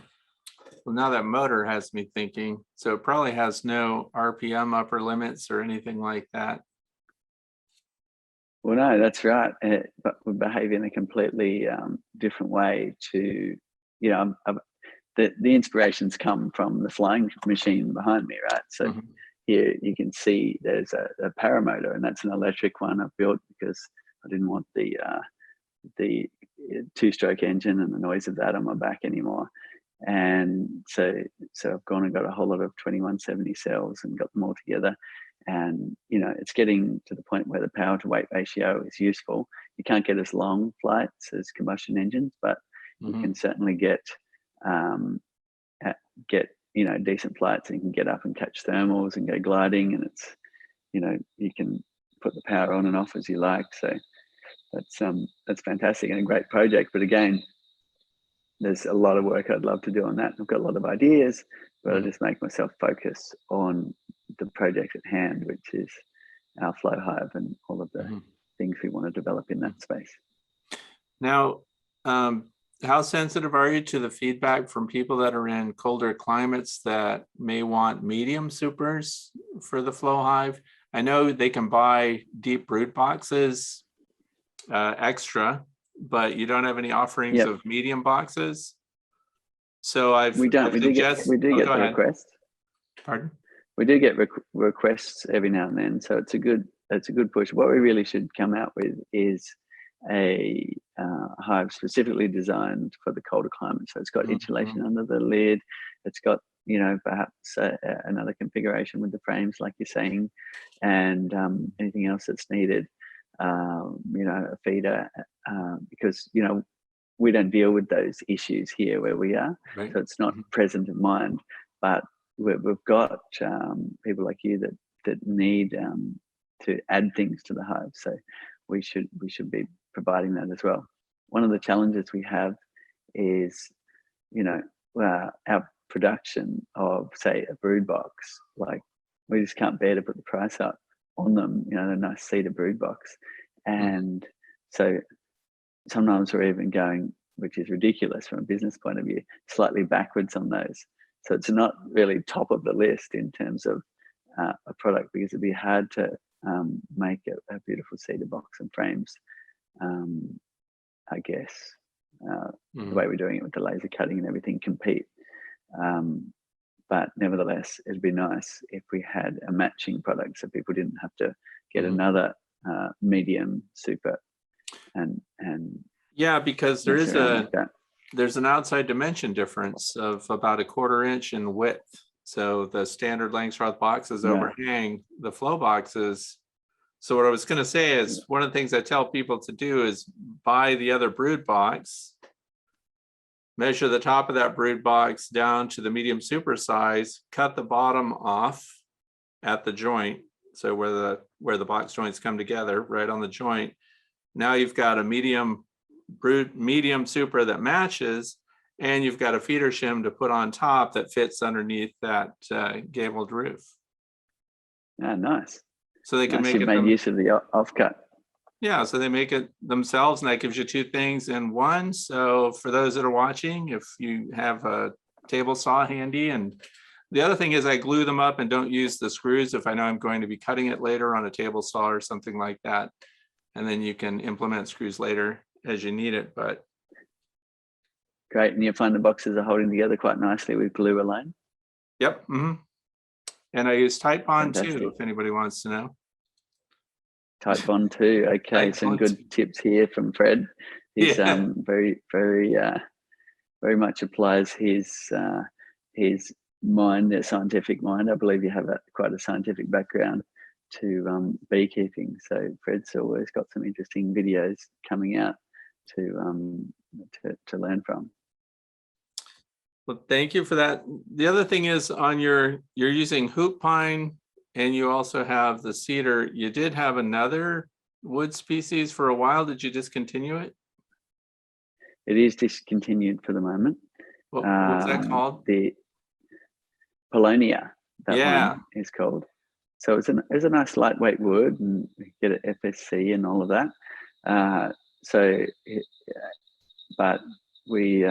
[SPEAKER 1] well, now that motor has me thinking, so it probably has no RPM upper limits or anything like that.
[SPEAKER 2] Well, no, that's right. But we behave in a completely different way to, you know, the inspirations come from the flying machine behind me, right? So
[SPEAKER 1] Mhm.
[SPEAKER 2] here you can see there's a paramotor, and that's an electric one I've built because I didn't want the two-stroke engine and the noise of that on my back anymore. And so I've gone and got a whole lot of 2170 cells and got them all together. And you know, it's getting to the point where the power to weight ratio is useful. You can't get as long flights as combustion engines, but you
[SPEAKER 1] Mhm.
[SPEAKER 2] can certainly get you know, decent flights, and you can get up and catch thermals and go gliding, and it's, you know, you can put the power on and off as you like. So that's fantastic and a great project. But again, there's a lot of work I'd love to do on that. I've got a lot of ideas, but I
[SPEAKER 1] Mhm.
[SPEAKER 2] just make myself focus on the project at hand, which is our flow hive and all of the
[SPEAKER 1] Mhm.
[SPEAKER 2] things we want to develop in that space.
[SPEAKER 1] Now, how sensitive are you to the feedback from people that are in colder climates that may want medium supers for the flow hive? I know they can buy deep brood boxes extra, but you don't have any offerings
[SPEAKER 2] Yep,
[SPEAKER 1] of medium boxes. So
[SPEAKER 2] we don't.
[SPEAKER 1] I've suggested.
[SPEAKER 2] We do
[SPEAKER 1] Oh,
[SPEAKER 2] get
[SPEAKER 1] go
[SPEAKER 2] the
[SPEAKER 1] ahead.
[SPEAKER 2] request.
[SPEAKER 1] Pardon?
[SPEAKER 2] We do get requests every now and then, so it's a good push. What we really should come out with is a hive specifically designed for the colder climate. So it's got insulation under the lid. It's got, you know, perhaps another configuration with the frames, like you're saying, and anything else that's needed. You know, a feeder, because you know, we don't deal with those issues here where we are,
[SPEAKER 1] Right.
[SPEAKER 2] so it's not
[SPEAKER 1] Mhm.
[SPEAKER 2] present in mind. But we've got people like you that need to add things to the hive, so we should be providing that as well. One of the challenges we have is, you know, our production of, say, a brood box. Like, we just can't bear to put the price up on them. You know, a nice cedar brood box,
[SPEAKER 1] Mhm.
[SPEAKER 2] and so sometimes we're even going, which is ridiculous from a business point of view, slightly backwards on those. So it's not really top of the list in terms of a product, because it'd be hard to make a beautiful cedar box and frames. I guess the way we're doing it with the laser cutting and everything compete. But nevertheless, it'd be nice if we had a matching product, so people didn't have to get
[SPEAKER 1] Mhm.
[SPEAKER 2] another medium super and
[SPEAKER 1] Yeah, because
[SPEAKER 2] mess around like that.
[SPEAKER 1] there's an outside dimension difference of about 1/4 inch in width. So the standard Langstroth boxes
[SPEAKER 2] Right.
[SPEAKER 1] overhang the flow boxes. So what I was going to say is, one of the things I tell people to do is buy the other brood box, measure the top of that brood box down to the medium super size, cut the bottom off at the joint. So where the box joints come together, right on the joint. Now you've got a medium super that matches, and you've got a feeder shim to put on top that fits underneath that gabled roof.
[SPEAKER 2] Ah, nice.
[SPEAKER 1] So they can
[SPEAKER 2] Nice.
[SPEAKER 1] make
[SPEAKER 2] You've
[SPEAKER 1] it
[SPEAKER 2] made use of the offcut.
[SPEAKER 1] Yeah, so they make it themselves, and that gives you two things in one. So for those that are watching, if you have a table saw handy, and the other thing is I glue them up and don't use the screws if I know I'm going to be cutting it later on a table saw or something like that. And then you can implement screws later as you need it. But
[SPEAKER 2] Great. And you find the boxes are holding together quite nicely with glue alone.
[SPEAKER 1] yep. And I use Titebond
[SPEAKER 2] Fantastic.
[SPEAKER 1] too, if anybody wants to know.
[SPEAKER 2] Titebond too. Okay, some good tips here from Fred. He's
[SPEAKER 1] Yeah.
[SPEAKER 2] very much applies his mind, their scientific mind. I believe you have quite a scientific background to beekeeping. So Fred's always got some interesting videos coming out to learn from.
[SPEAKER 1] Well, thank you for that. The other thing is, on you're using hoop pine, and you also have the cedar. You did have another wood species for a while. Did you discontinue it?
[SPEAKER 2] It is discontinued for the moment.
[SPEAKER 1] What was that called?
[SPEAKER 2] The Paulownia, that
[SPEAKER 1] Yeah.
[SPEAKER 2] one is called. So it's a nice lightweight wood, and you get an FSC and all of that. But we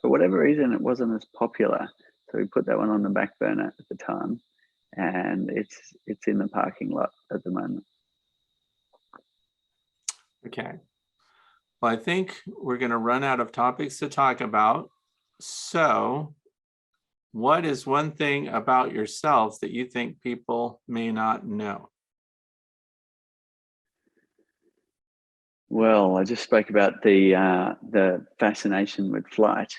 [SPEAKER 2] for whatever reason, it wasn't as popular. So we put that one on the back burner at the time, and it's in the parking lot at the moment.
[SPEAKER 1] Okay. Well, I think we're going to run out of topics to talk about. So what is one thing about yourself that you think people may not know?
[SPEAKER 2] Well, I just spoke about the fascination with flight,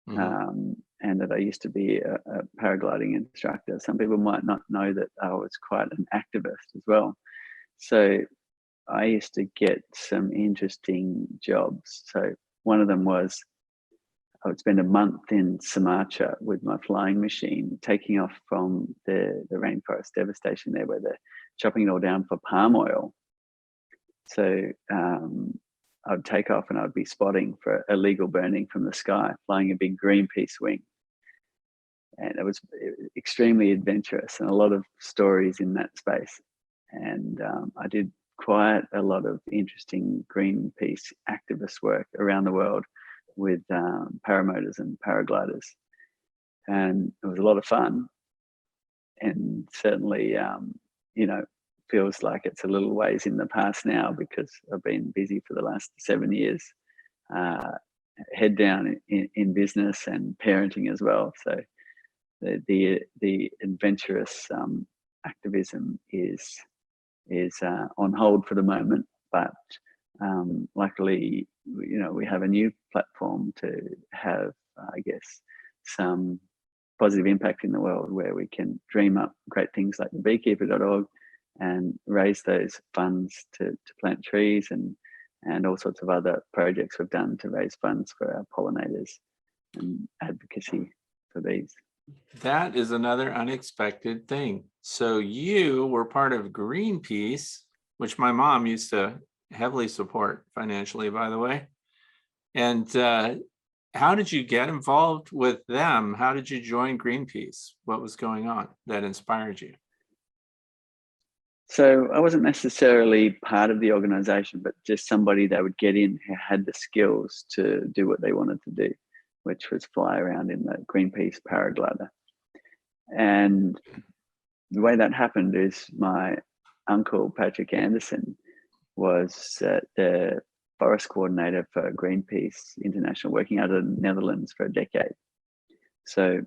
[SPEAKER 1] Mhm.
[SPEAKER 2] and that I used to be a paragliding instructor. Some people might not know that I was quite an activist as well. So I used to get some interesting jobs. So one of them was I would spend a month in Sumatra with my flying machine, taking off from the rainforest devastation there, where they're chopping it all down for palm oil. So I'd take off and I'd be spotting for illegal burning from the sky, flying a big Greenpeace wing. And it was extremely adventurous and a lot of stories in that space. And I did quite a lot of interesting Greenpeace activist work around the world with paramotors and paragliders. And it was a lot of fun. And certainly, you know, feels like it's a little ways in the past now because I've been busy for the last 7 years, uh, head down in business and parenting as well. So the adventurous activism is on hold for the moment, but luckily, you know, we have a new platform to have, I guess, some positive impact in the world where we can dream up great things like the beekeeper.org and raise those funds to plant trees and all sorts of other projects we've done to raise funds for our pollinators and advocacy for bees.
[SPEAKER 1] That is another unexpected thing. So you were part of Greenpeace, which my mom used to heavily support financially, by the way. And how did you get involved with them? How did you join Greenpeace? What was going on that inspired you?
[SPEAKER 2] So I wasn't necessarily part of the organization, but just somebody that would get in who had the skills to do what they wanted to do, which was fly around in the Greenpeace paraglider. And the way that happened is my uncle, Patrick Anderson, was the forest coordinator for Greenpeace International, working out of the Netherlands for a decade. So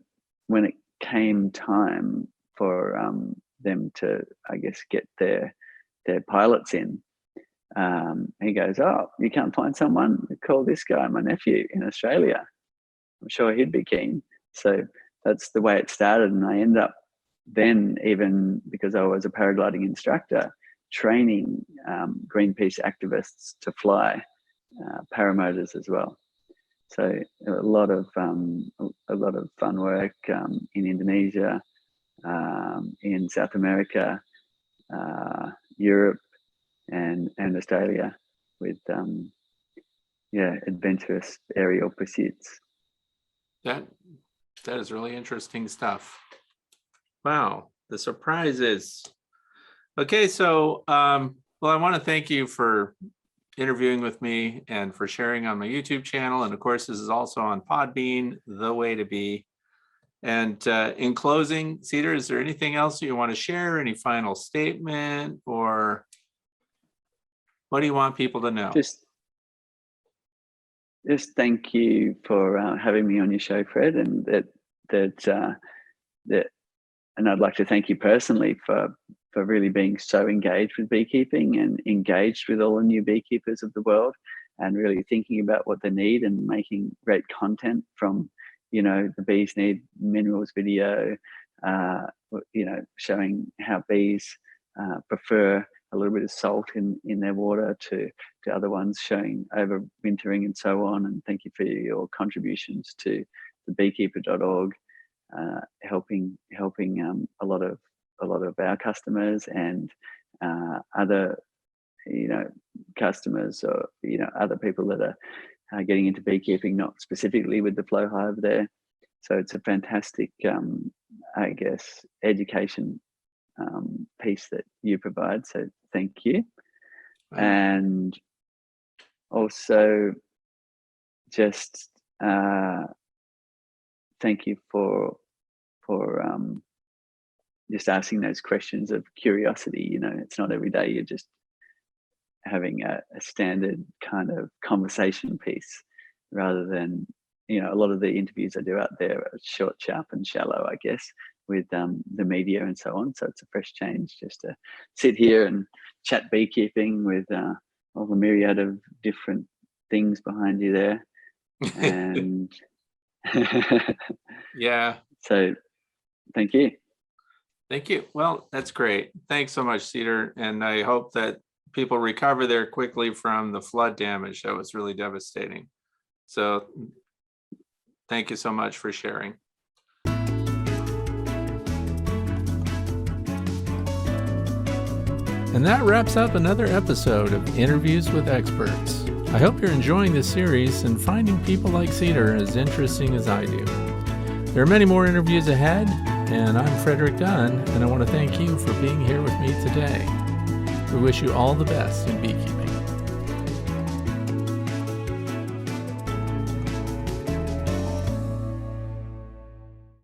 [SPEAKER 2] when it came time for them to, I guess, get their pilots in, he goes, "Oh, you can't find someone? Call this guy, my nephew in Australia. I'm sure he'd be keen." So that's the way it started, and I ended up then, even because I was a paragliding instructor, training Greenpeace activists to fly paramotors as well. So a lot of fun work in Indonesia, in South America, Europe, and Australia with adventurous aerial pursuits.
[SPEAKER 1] That is really interesting stuff. Wow, the surprises. Okay, so well, I want to thank you for interviewing with me and for sharing on my YouTube channel. And of course, this is also on Podbean, The Way to Bee. And in closing, Cedar, is there anything else you want to share? Any final statement, or what do you want people to know?
[SPEAKER 2] Just thank you for having me on your show, Fred, and and I'd like to thank you personally for really being so engaged with beekeeping and engaged with all the new beekeepers of the world, and really thinking about what they need and making great content from, you know, the Bees Need Minerals video, you know, showing how bees prefer a little bit of salt in their water to other ones, showing overwintering and so on. And thank you for your contributions to the beekeeper.org, helping a lot of our customers and other, you know, customers, or, you know, other people that are getting into beekeeping, not specifically with the Flow Hive there. So it's a fantastic, I guess, education piece that you provide. So thank you.
[SPEAKER 1] Wow.
[SPEAKER 2] And also just thank you for just asking those questions of curiosity. You know, it's not every day you're just having a standard kind of conversation piece, rather than, you know, a lot of the interviews I do out there are short, sharp, and shallow, I guess, with the media and so on. So it's a fresh change just to sit here and chat beekeeping with all the myriad of different things behind you there. And
[SPEAKER 1] Yeah.
[SPEAKER 2] so thank you.
[SPEAKER 1] Thank you. Well, that's great. Thanks so much, Cedar. And I hope that people recover there quickly from the flood damage. That was really devastating. So thank you so much for sharing.
[SPEAKER 3] And that wraps up another episode of Interviews with Experts. I hope you're enjoying this series and finding people like Cedar as interesting as I do. There are many more interviews ahead, and I'm Frederick Dunn, and I want to thank you for being here with me today. We wish you all the best in beekeeping.